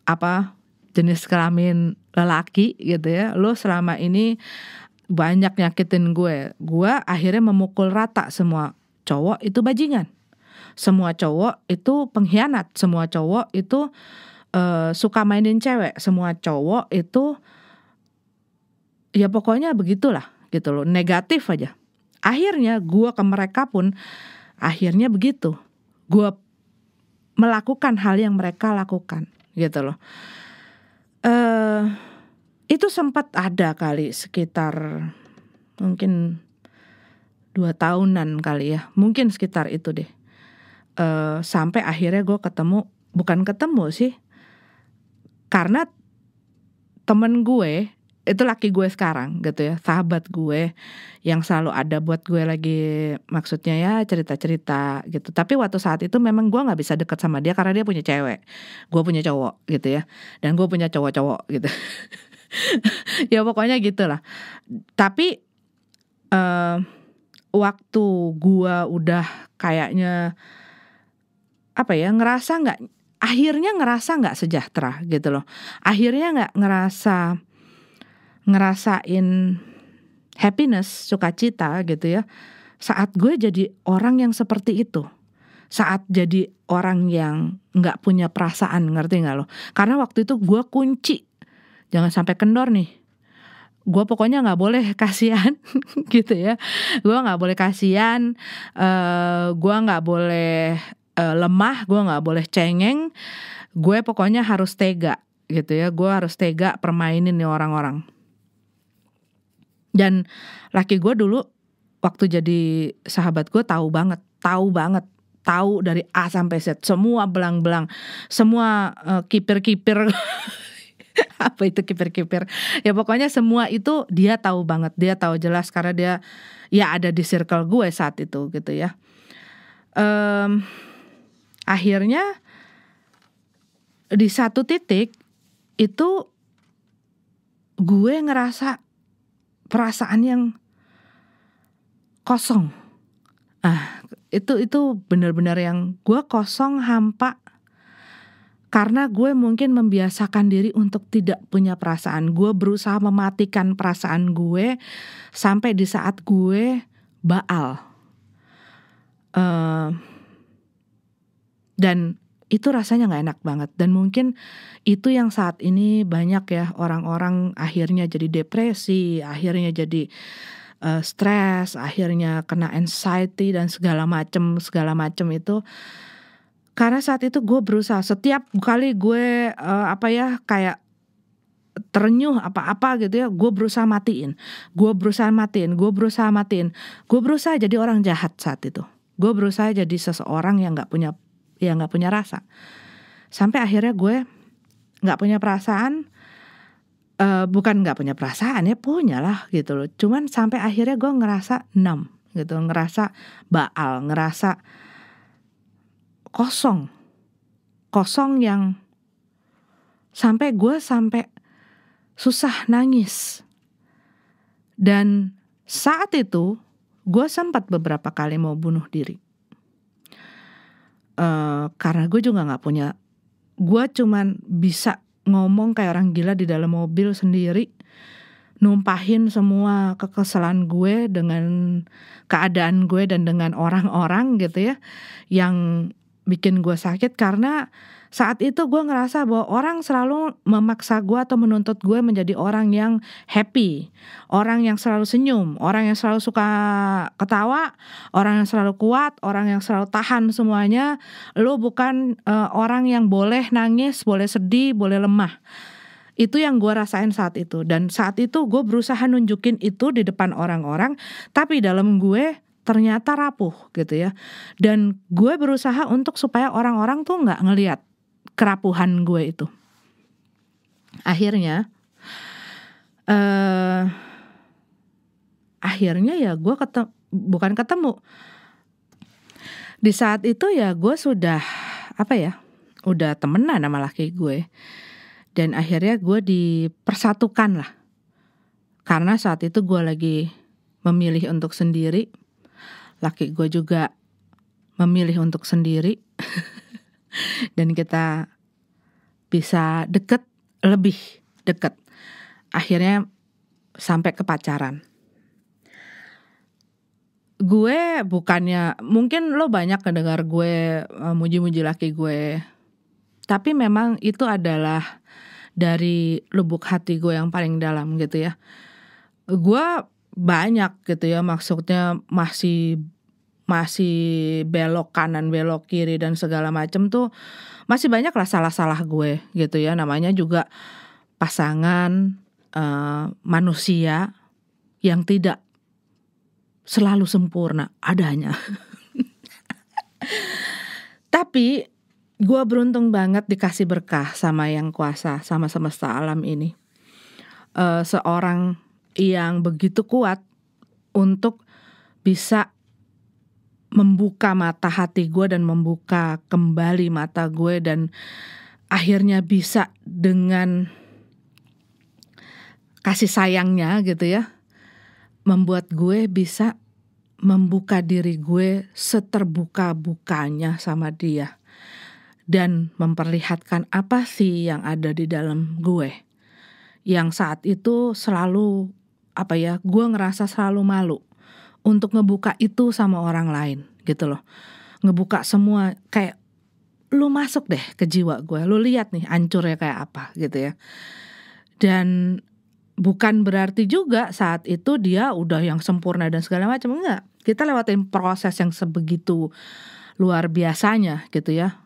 apa jenis kelamin lelaki gitu ya, lo selama ini banyak nyakitin gue akhirnya memukul rata semua cowok itu bajingan, semua cowok itu pengkhianat, semua cowok itu suka mainin cewek, semua cowok itu ya pokoknya begitulah gitu loh, negatif aja. Akhirnya gue ke mereka pun akhirnya begitu, gue melakukan hal yang mereka lakukan gitu loh. Itu sempat ada kali sekitar mungkin 2 tahunan kali ya, mungkin sekitar itu deh. Sampai akhirnya gue bukan ketemu sih, karena temen gue itu laki gue sekarang gitu ya, sahabat gue yang selalu ada buat gue lagi, maksudnya ya cerita-cerita gitu. Tapi waktu saat itu memang gue nggak bisa deket sama dia karena dia punya cewek, gue punya cowok gitu ya, dan gue punya cowok-cowok gitu. Ya pokoknya gitulah. Tapi waktu gue udah kayaknya apa ya, akhirnya ngerasa nggak sejahtera gitu loh. Akhirnya nggak ngerasain happiness, sukacita gitu ya, saat gue jadi orang yang seperti itu, saat jadi orang yang nggak punya perasaan, ngerti nggak lo? Karena waktu itu gue kunci, jangan sampai kendor nih. Gue pokoknya nggak boleh kasihan gitu ya. Gue nggak boleh kasihan, gue nggak boleh lemah, gue nggak boleh cengeng. Gue pokoknya harus tega gitu ya. Gue harus tega permainin nih orang-orang. Dan laki gue dulu waktu jadi sahabat gue tahu banget, tahu dari A sampai Z, semua belang-belang, semua kipir-kipir. Apa itu kipir-kipir? Ya pokoknya semua itu dia tahu banget, dia tahu jelas karena dia ya ada di circle gue saat itu gitu ya. Akhirnya di satu titik itu gue ngerasa perasaan yang kosong. Itu benar-benar yang gue kosong, hampa. Karena gue mungkin membiasakan diri untuk tidak punya perasaan. Gue berusaha mematikan perasaan gue sampai di saat gue baal. Dan itu rasanya gak enak banget. Dan mungkin itu yang saat ini banyak ya orang-orang akhirnya jadi depresi, akhirnya jadi stres, akhirnya kena anxiety dan segala macem itu. Karena saat itu gue berusaha, setiap kali gue kayak terenyuh apa-apa gitu ya, gue berusaha matiin. Gue berusaha jadi orang jahat saat itu. Gue berusaha jadi seseorang yang gak punya rasa. Sampai akhirnya gue gak punya perasaan. Bukan gak punya perasaan ya, punya lah gitu loh. Cuman sampai akhirnya gue ngerasa numb gitu, ngerasa baal, ngerasa kosong yang sampai susah nangis. Dan saat itu gue sempat beberapa kali mau bunuh diri, karena gue juga gak punya, gue cuman bisa ngomong kayak orang gila di dalam mobil sendiri, numpahin semua kekesalan gue dengan keadaan gue dan dengan orang-orang gitu ya, yang bikin gue sakit. Karena saat itu gue ngerasa bahwa orang selalu memaksa gue atau menuntut gue menjadi orang yang happy, orang yang selalu senyum, orang yang selalu suka ketawa, orang yang selalu kuat, orang yang selalu tahan semuanya. Lu bukan orang yang boleh nangis, boleh sedih, boleh lemah. Itu yang gue rasain saat itu. Dan saat itu gue berusaha nunjukin itu di depan orang-orang, tapi dalam gue ternyata rapuh gitu ya. Dan gue berusaha untuk supaya orang-orang tuh gak ngelihat kerapuhan gue itu. Akhirnya ya gue bukan ketemu. Di saat itu ya gue sudah udah temenan sama laki gue. Dan akhirnya gue dipersatukan lah. Karena saat itu gue lagi memilih untuk sendiri. Laki gue juga memilih untuk sendiri dan kita bisa deket, lebih deket, akhirnya sampai ke pacaran. Gue bukannya, mungkin lo banyak kedengar gue muji-muji laki gue, tapi memang itu adalah dari lubuk hati gue yang paling dalam gitu ya. Gue banyak gitu ya, maksudnya masih belok kanan belok kiri dan segala macem tuh masih banyak lah salah-salah gue gitu ya. Namanya juga pasangan manusia yang tidak selalu sempurna adanya. Tapi gue beruntung banget dikasih berkah sama Yang Kuasa, sama semesta alam ini. Seorang yang begitu kuat untuk bisa membuka mata hati gue dan membuka kembali mata gue, dan akhirnya bisa dengan kasih sayangnya gitu ya, membuat gue bisa membuka diri gue seterbuka-bukanya sama dia dan memperlihatkan apa sih yang ada di dalam gue, yang saat itu selalu gue ngerasa selalu malu untuk ngebuka itu sama orang lain gitu loh. Ngebuka semua, kayak lu masuk deh ke jiwa gue, lu lihat nih hancurnya kayak apa gitu ya. Dan bukan berarti juga saat itu dia udah yang sempurna dan segala macam, enggak. Kita lewatin proses yang sebegitu luar biasanya gitu ya.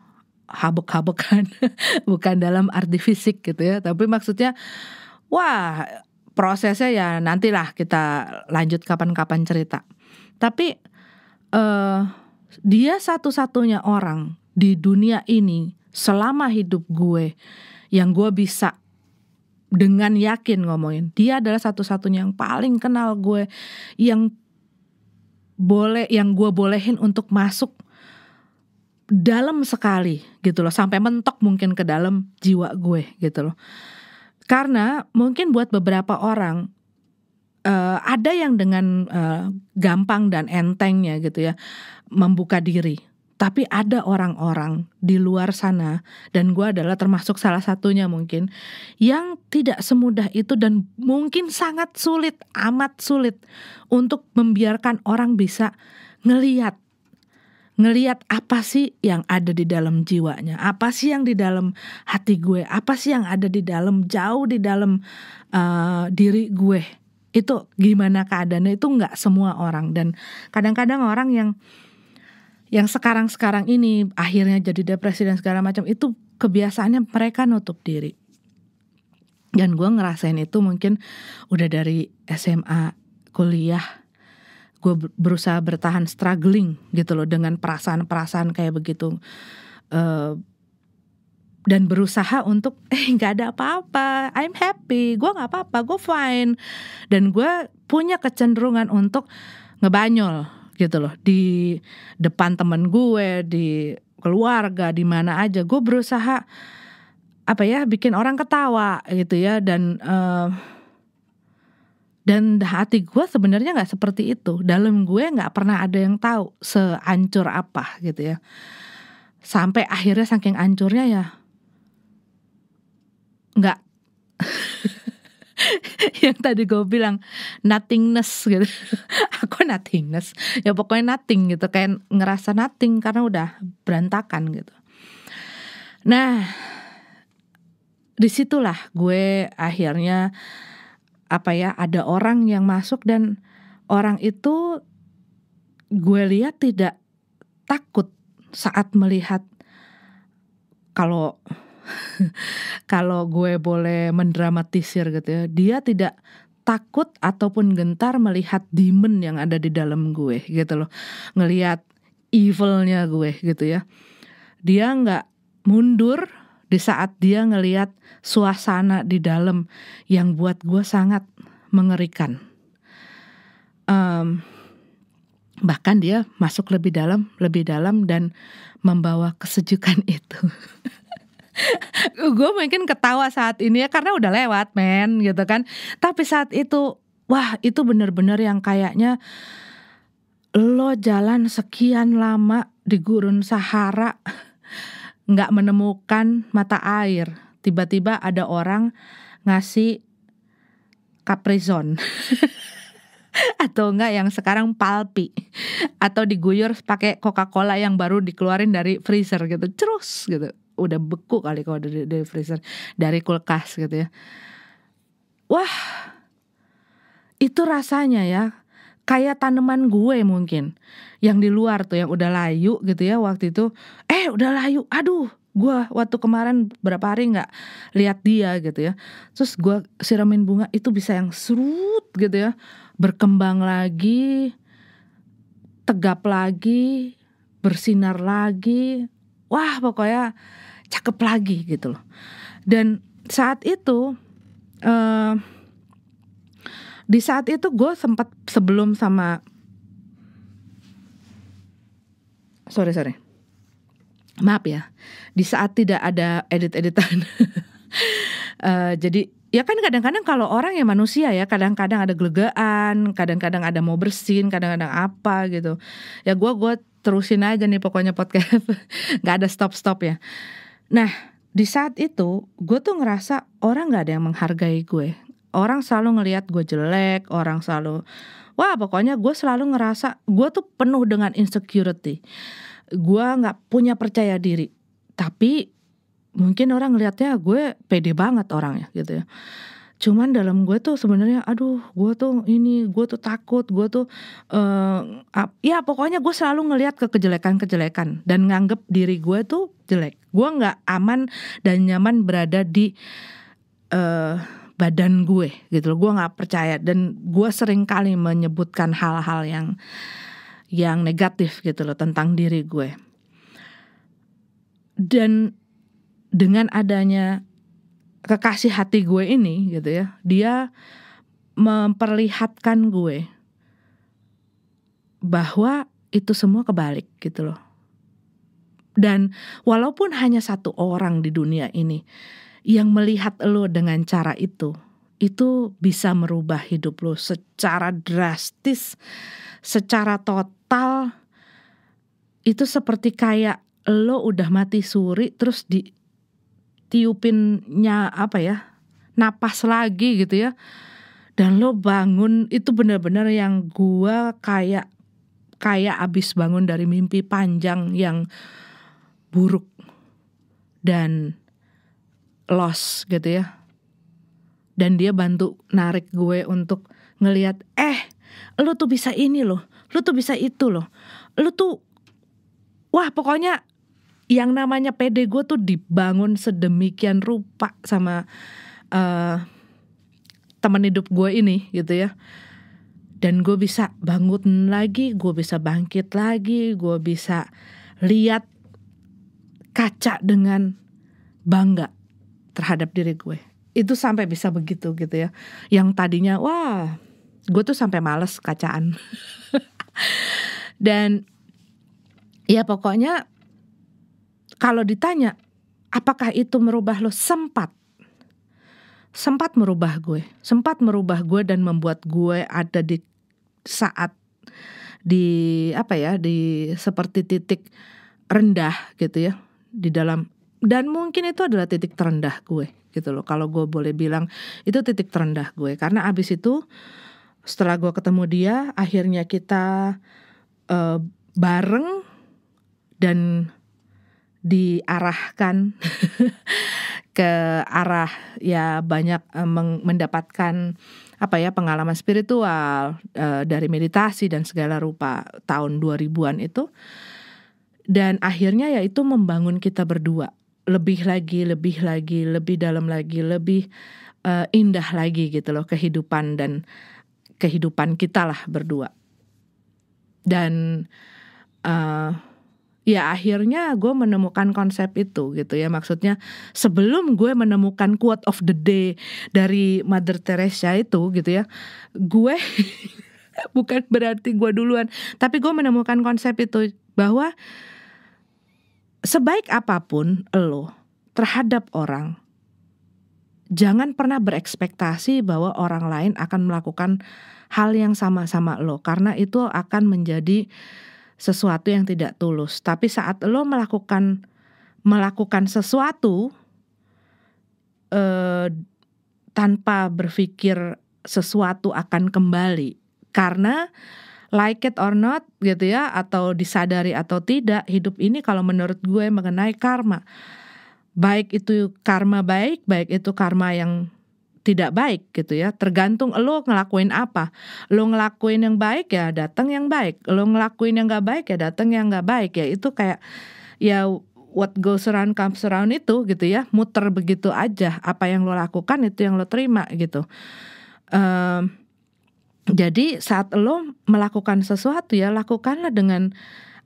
Habek-habekan, bukan dalam arti fisik gitu ya, tapi maksudnya wah, prosesnya ya nantilah kita lanjut kapan-kapan cerita. Tapi dia satu-satunya orang di dunia ini selama hidup gue yang gue bisa dengan yakin ngomongin, dia adalah satu-satunya yang paling kenal gue, yang gue bolehin untuk masuk dalam sekali gitu loh, sampai mentok mungkin ke dalam jiwa gue gitu loh. Karena mungkin buat beberapa orang ada yang dengan gampang dan entengnya gitu ya membuka diri. Tapi ada orang-orang di luar sana, dan gue adalah termasuk salah satunya mungkin, yang tidak semudah itu dan mungkin sangat sulit, amat sulit untuk membiarkan orang bisa ngelihat apa sih yang ada di dalam jiwanya, apa sih yang di dalam hati gue, apa sih yang ada di dalam, jauh di dalam diri gue. Itu gimana keadaannya, itu gak semua orang. Dan kadang-kadang orang yang sekarang ini akhirnya jadi depresi dan segala macam, itu kebiasaannya mereka nutup diri. Dan gue ngerasain itu mungkin udah dari SMA, kuliah. Gue berusaha bertahan, struggling gitu loh dengan perasaan-perasaan kayak begitu, dan berusaha untuk gak ada apa-apa, I'm happy, gue gak apa-apa, gue fine. Dan gue punya kecenderungan untuk ngebanyol gitu loh, di depan temen gue, di keluarga, di mana aja gue berusaha bikin orang ketawa gitu ya. Dan hati gue sebenarnya nggak seperti itu. Dalam gue nggak pernah ada yang tahu sehancur apa gitu ya. Sampai akhirnya saking hancurnya ya nggak yang tadi gue bilang nothingness gitu. Aku nothingness ya, pokoknya nothing gitu, kayak ngerasa nothing karena udah berantakan gitu. Nah, disitulah gue akhirnya ada orang yang masuk, dan orang itu gue lihat tidak takut saat melihat, kalau gue boleh mendramatisir gitu ya, dia tidak takut ataupun gentar melihat demon yang ada di dalam gue gitu loh, ngelihat evilnya gue gitu ya. Dia nggak mundur di saat dia ngelihat suasana di dalam yang buat gue sangat mengerikan. Bahkan dia masuk lebih dalam dan membawa kesejukan itu. Gue mungkin ketawa saat ini ya karena udah lewat men gitu kan. Tapi saat itu, wah itu bener-bener yang kayaknya lo jalan sekian lama di gurun Sahara nggak menemukan mata air, tiba-tiba ada orang ngasih Capri-Sun atau enggak yang sekarang Palpi, atau diguyur pakai Coca-Cola yang baru dikeluarin dari freezer gitu, terus gitu, udah beku kali kalau dari freezer, dari kulkas gitu ya. Wah, itu rasanya ya kayak tanaman gue mungkin yang di luar tuh yang udah layu gitu ya waktu itu, udah layu, aduh, gue waktu kemarin berapa hari nggak lihat dia gitu ya, terus gue siramin bunga itu bisa yang serut gitu ya, berkembang lagi, tegap lagi, bersinar lagi, wah pokoknya cakep lagi gitu loh. Dan saat itu di saat itu gue sempat sebelum sama sorry maaf ya, di saat tidak ada edit-editan jadi ya kan kadang-kadang kalau orang ya manusia ya, kadang-kadang ada gelegaan, kadang-kadang ada mau bersin, kadang-kadang apa gitu ya, gue terusin aja nih pokoknya podcast nggak ada stop ya. Nah di saat itu gue tuh ngerasa orang nggak ada yang menghargai gue, orang selalu ngelihat gue jelek, orang selalu pokoknya gue selalu ngerasa gue tuh penuh dengan insecurity, gue nggak punya percaya diri, tapi mungkin orang ngelihatnya gue pede banget orangnya gitu ya. Cuman dalam gue tuh sebenarnya gue tuh takut, gue tuh ya pokoknya gue selalu ngelihat ke kejelekan dan nganggep diri gue tuh jelek. Gue nggak aman dan nyaman berada di badan gue gitu loh. Gue nggak percaya dan gue sering kali menyebutkan hal-hal yang negatif gitu loh tentang diri gue. Dan dengan adanya kekasih hati gue ini gitu ya, dia memperlihatkan gue bahwa itu semua kebalik gitu loh. Dan walaupun hanya satu orang di dunia ini yang melihat lo dengan cara itu bisa merubah hidup lo secara drastis, secara total. Itu seperti kayak lo udah mati suri terus tiupinnya napas lagi gitu ya, dan lo bangun. Itu benar-benar yang gua kayak abis bangun dari mimpi panjang yang buruk dan lost gitu ya. Dan dia bantu narik gue untuk ngelihat lo tuh bisa ini loh, lo tuh bisa itu loh, lo tuh pokoknya yang namanya pede gue tuh dibangun sedemikian rupa sama teman hidup gue ini gitu ya. Dan gue bisa bangun lagi, gue bisa bangkit lagi, gue bisa lihat kaca dengan bangga terhadap diri gue. Itu sampai bisa begitu gitu ya. Yang tadinya gue tuh sampai males kacaan. Dan ya pokoknya kalau ditanya apakah itu merubah lo, sempat merubah gue dan membuat gue ada di saat di seperti titik rendah gitu ya di dalam, dan mungkin itu adalah titik terendah gue gitu loh, kalau gue boleh bilang itu titik terendah gue. Karena abis itu setelah gue ketemu dia, akhirnya kita bareng dan diarahkan ke arah ya banyak mendapatkan pengalaman spiritual dari meditasi dan segala rupa tahun 2000-an itu. Dan akhirnya ya itu membangun kita berdua lebih lagi, lebih dalam lagi, lebih indah lagi gitu loh kehidupan kita lah berdua. Dan ya akhirnya gue menemukan konsep itu gitu ya. Maksudnya sebelum gue menemukan quote of the day dari Mother Teresa itu gitu ya, gue bukan berarti gue duluan, tapi gue menemukan konsep itu bahwa sebaik apapun lo terhadap orang, jangan pernah berekspektasi bahwa orang lain akan melakukan hal yang sama-sama lo, karena itu akan menjadi sesuatu yang tidak tulus. Tapi saat lo melakukan sesuatu tanpa berpikir sesuatu akan kembali, karena like it or not gitu ya, atau disadari atau tidak, hidup ini kalau menurut gue mengenai karma. Baik itu karma baik, baik itu karma yang tidak baik gitu ya. Tergantung lo ngelakuin apa. Lo ngelakuin yang baik ya datang yang baik. Lo ngelakuin yang gak baik ya datang yang gak baik. Ya itu kayak ya what goes around comes around itu gitu ya. Muter begitu aja. Apa yang lo lakukan itu yang lo terima gitu. Jadi saat lo melakukan sesuatu ya lakukanlah dengan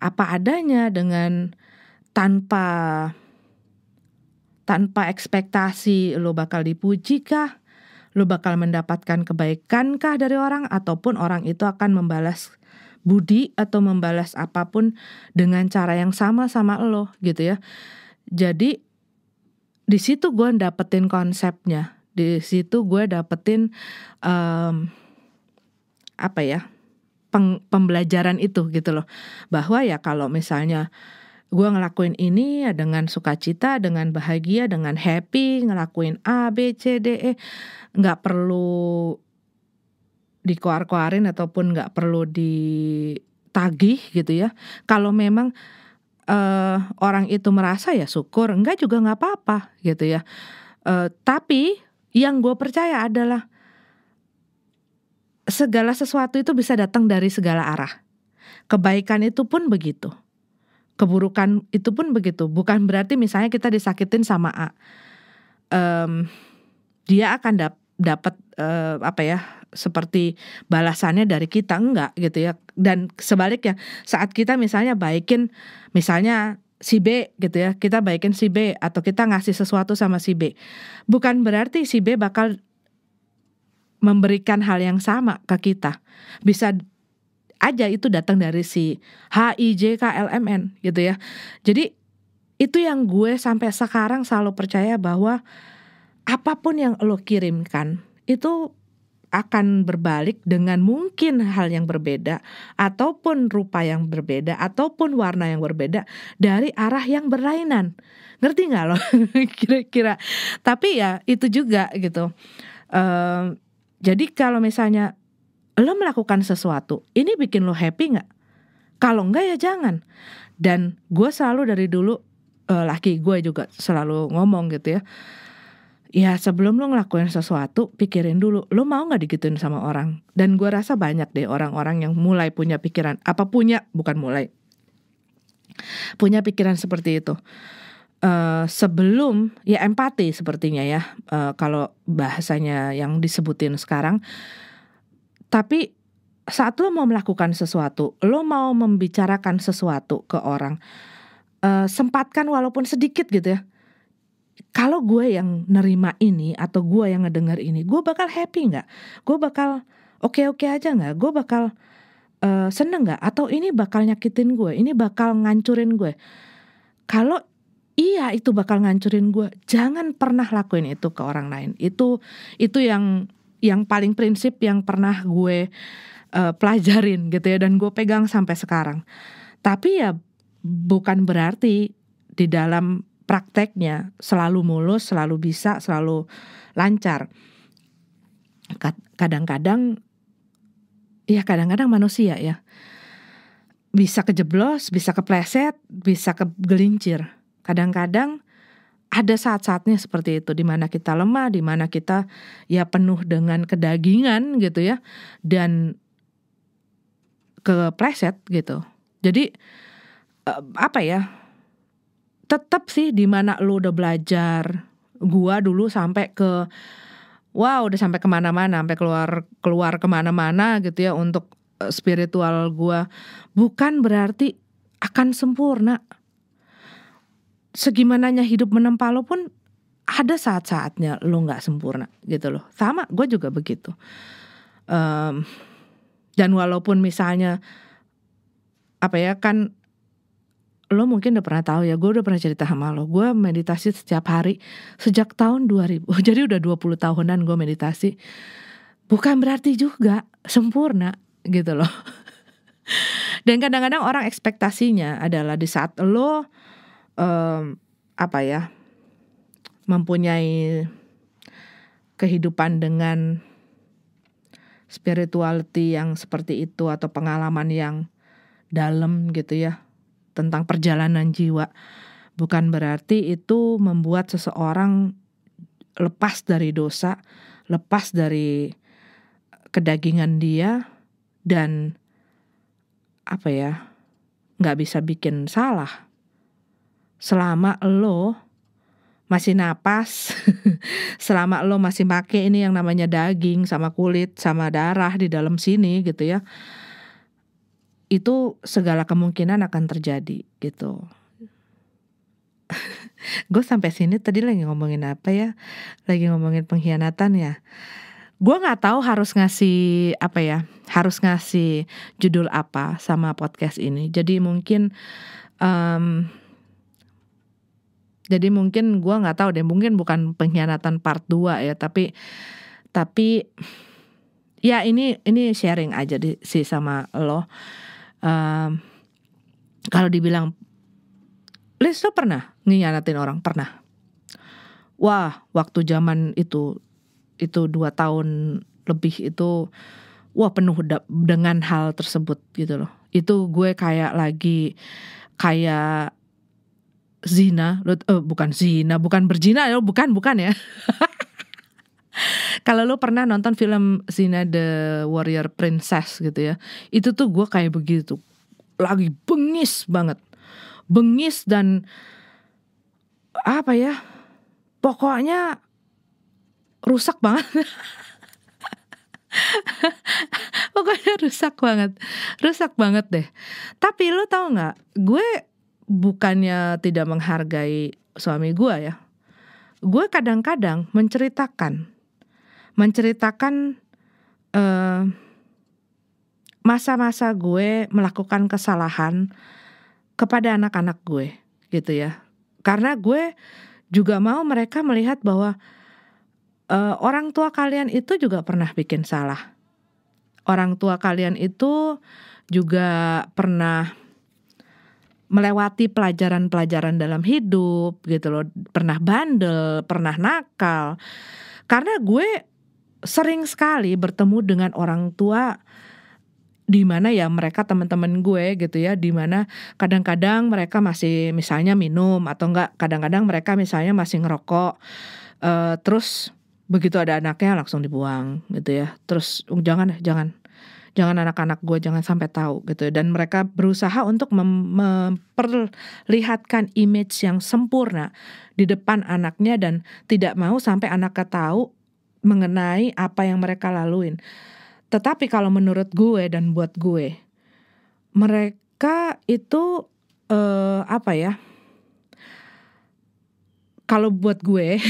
apa adanya, dengan tanpa ekspektasi lo bakal dipuji kah, lo bakal mendapatkan kebaikan kah dari orang, ataupun orang itu akan membalas budi atau membalas apapun dengan cara yang sama lo gitu ya. Jadi di situ gue dapetin konsepnya, di situ gue dapetin pembelajaran itu gitu loh, bahwa ya kalau misalnya gue ngelakuin ini ya dengan sukacita, dengan bahagia, dengan happy, ngelakuin A, B, C, D, E, gak perlu dikoar-koarin ataupun gak perlu ditagih gitu ya. Kalau memang orang itu merasa ya syukur, enggak juga gak apa-apa gitu ya. Tapi yang gue percaya adalah segala sesuatu itu bisa datang dari segala arah. Kebaikan itu pun begitu. Keburukan itu pun begitu. Bukan berarti misalnya kita disakitin sama A, dia akan dapat seperti balasannya dari kita, enggak gitu ya. Dan sebaliknya saat kita misalnya baikin misalnya si B gitu ya, kita baikin si B atau kita ngasih sesuatu sama si B, bukan berarti si B bakal memberikan hal yang sama ke kita. Bisa aja itu datang dari si H, I, J, K, L, M, N gitu ya. Jadi itu yang gue sampai sekarang selalu percaya, bahwa apapun yang lo kirimkan itu akan berbalik dengan mungkin hal yang berbeda, ataupun rupa yang berbeda, ataupun warna yang berbeda dari arah yang berlainan. Ngerti gak lo? Kira-kira. Tapi ya itu juga gitu. Jadi kalau misalnya lo melakukan sesuatu, ini bikin lo happy gak? Kalau enggak ya jangan. Dan gue selalu dari dulu, laki gue juga selalu ngomong gitu ya, ya sebelum lo ngelakuin sesuatu, pikirin dulu, lo mau gak digituin sama orang. Dan gue rasa banyak deh orang-orang yang mulai punya pikiran, punya pikiran seperti itu. Sebelum, ya empati sepertinya ya, kalau bahasanya yang disebutin sekarang. Tapi saat lo mau melakukan sesuatu, lo mau membicarakan sesuatu ke orang, sempatkan walaupun sedikit gitu ya. Kalau gue yang nerima ini atau gue yang ngedenger ini, gue bakal happy gak? Gue bakal oke-oke aja gak? Gue bakal seneng gak? Atau ini bakal nyakitin gue? Ini bakal ngancurin gue? Kalau iya itu bakal ngancurin gue, jangan pernah lakuin itu ke orang lain. Itu yang paling prinsip yang pernah gue pelajarin gitu ya, dan gue pegang sampai sekarang. Tapi ya bukan berarti di dalam prakteknya selalu mulus, selalu bisa, selalu lancar. Kadang-kadang manusia ya bisa kejeblos, bisa kepleset, bisa kegelincir. Kadang-kadang ada saat-saatnya seperti itu, di mana kita lemah, di mana kita ya penuh dengan kedagingan gitu ya, dan kepleset gitu. Jadi tetap sih di mana lu udah belajar. Gua dulu sampai ke udah sampai kemana-mana, sampai keluar kemana-mana gitu ya untuk spiritual gua. Bukan berarti akan sempurna. Segimananya hidup menempa lo pun ada saat-saatnya lo gak sempurna gitu loh. Sama gue juga begitu. Dan walaupun misalnya kan lo mungkin udah pernah tahu ya, gue udah pernah cerita sama lo, gue meditasi setiap hari sejak tahun 2000. Jadi udah 20 tahunan gue meditasi. Bukan berarti juga sempurna gitu loh. Dan kadang-kadang orang ekspektasinya adalah di saat lo apa ya, mempunyai kehidupan dengan spirituality yang seperti itu atau pengalaman yang dalam gitu ya tentang perjalanan jiwa, bukan berarti itu membuat seseorang lepas dari dosa, lepas dari kedagingan dia, dan apa ya, nggak bisa bikin salah selama lo masih napas, selama lo masih make ini yang namanya daging sama kulit sama darah di dalam sini gitu ya, itu segala kemungkinan akan terjadi gitu. Gue sampai sini tadi lagi ngomongin apa ya? Lagi ngomongin pengkhianatan ya. Gue nggak tahu harus ngasih apa ya, harus ngasih judul apa sama podcast ini. Jadi mungkin gue nggak tahu deh, mungkin bukan pengkhianatan part 2 ya, tapi ya ini sharing aja sih sama lo. Kalau dibilang, Liz, lo pernah ngianatin orang? Pernah. Wah, waktu zaman itu 2 tahun lebih itu, wah penuh dengan hal tersebut gitu loh. Itu gue kayak zina, bukan berzina, bukan ya. Kalau lo pernah nonton film Xena the Warrior Princess gitu ya, itu tuh gue kayak begitu, lagi bengis dan apa ya, pokoknya rusak banget. Pokoknya rusak banget deh. Tapi lo tau nggak, gue bukannya tidak menghargai suami gue ya, gue kadang-kadang menceritakan masa-masa gue melakukan kesalahan kepada anak-anak gue gitu ya, karena gue juga mau mereka melihat bahwa orang tua kalian itu juga pernah bikin salah, orang tua kalian itu juga pernah melewati pelajaran-pelajaran dalam hidup gitu loh, pernah bandel, pernah nakal. Karena gue sering sekali bertemu dengan orang tua di mana ya mereka teman-teman gue gitu ya, di mana kadang-kadang mereka masih misalnya minum atau enggak, kadang-kadang mereka misalnya masih ngerokok, terus begitu ada anaknya langsung dibuang gitu ya. Terus jangan anak-anak gue jangan sampai tahu gitu. Dan mereka berusaha untuk memperlihatkan image yang sempurna di depan anaknya dan tidak mau sampai anaknya tahu mengenai apa yang mereka laluin. Tetapi kalau menurut gue dan buat gue, mereka itu apa ya, kalau buat gue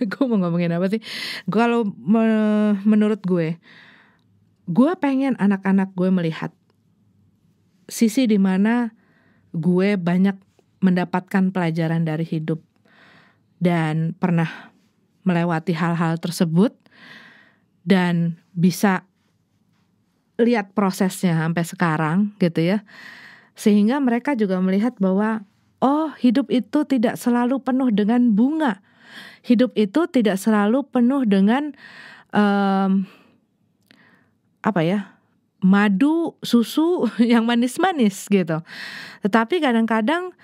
gue mau ngomongin apa sih, kalau menurut gue pengen anak-anak gue melihat sisi dimana gue banyak mendapatkan pelajaran dari hidup dan pernah melewati hal-hal tersebut dan bisa lihat prosesnya sampai sekarang gitu ya, sehingga mereka juga melihat bahwa oh, hidup itu tidak selalu penuh dengan bunga, hidup itu tidak selalu penuh dengan apa ya, madu, susu yang manis-manis gitu. Tetapi kadang-kadang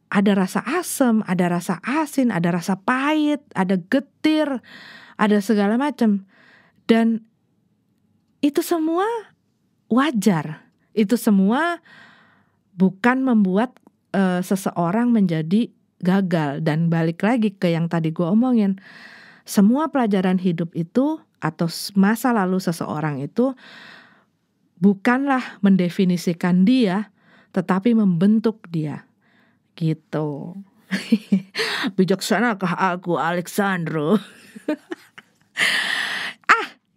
ada rasa asam, ada rasa asin, ada rasa pahit, ada getir, ada segala macam. Dan itu semua wajar. Itu semua bukan membuat seseorang menjadi gagal. Dan balik lagi ke yang tadi gue omongin, semua pelajaran hidup itu atau masa lalu seseorang itu bukanlah mendefinisikan dia, tetapi membentuk dia. Gitu. Bijaksanakah aku, Alexandro?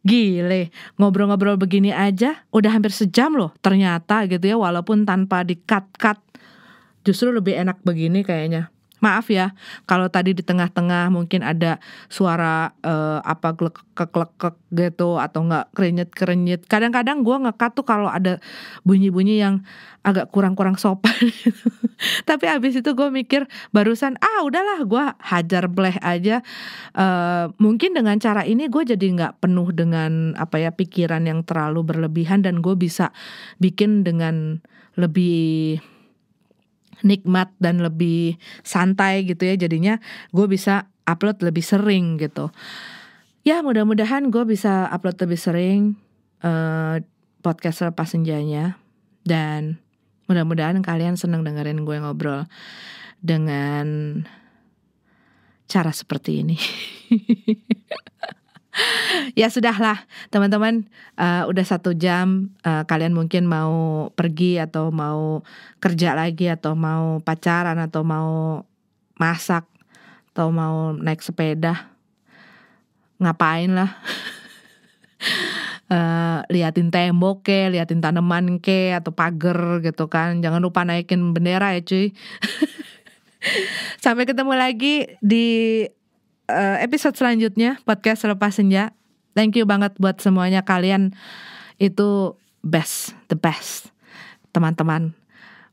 Gile, ngobrol-ngobrol begini aja udah hampir sejam loh ternyata gitu ya, walaupun tanpa di cut-cut. Justru lebih enak begini kayaknya. Maaf ya, kalau tadi di tengah-tengah mungkin ada suara apa klek gitu atau enggak krenyit-krenyit. Kadang-kadang gue nge-cut tuh kalau ada bunyi-bunyi yang agak kurang-kurang sopan. Tapi abis itu gue mikir barusan, udahlah gue hajar bleh aja. Mungkin dengan cara ini gue jadi nggak penuh dengan pikiran yang terlalu berlebihan dan gue bisa bikin dengan lebih nikmat dan lebih santai gitu ya, jadinya gue bisa upload lebih sering gitu. Ya mudah-mudahan gue bisa upload lebih sering podcast Lepas Senjanya, dan mudah-mudahan kalian senang dengerin gue ngobrol dengan cara seperti ini. Ya sudahlah teman-teman, udah 1 jam, kalian mungkin mau pergi atau mau kerja lagi atau mau pacaran atau mau masak atau mau naik sepeda, ngapain lah. Liatin tembok ke, liatin tanaman ke, atau pagar gitu kan. Jangan lupa naikin bendera ya cuy. Sampai ketemu lagi di episode selanjutnya podcast Lepas Senja. Thank you banget buat semuanya, kalian itu the best teman-teman.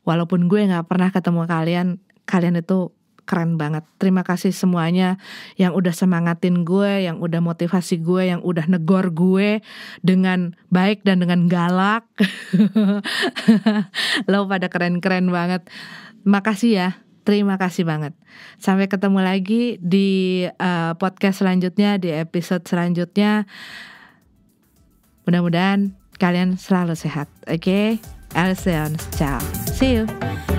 Walaupun gue gak pernah ketemu kalian itu keren banget. Terima kasih semuanya yang udah semangatin gue, yang udah motivasi gue, yang udah negor gue dengan baik dan dengan galak. Lo pada keren-keren banget. Makasih ya. Terima kasih banget. Sampai ketemu lagi di podcast selanjutnya, di episode selanjutnya. Mudah-mudahan kalian selalu sehat. Oke? Alison, ciao. See you.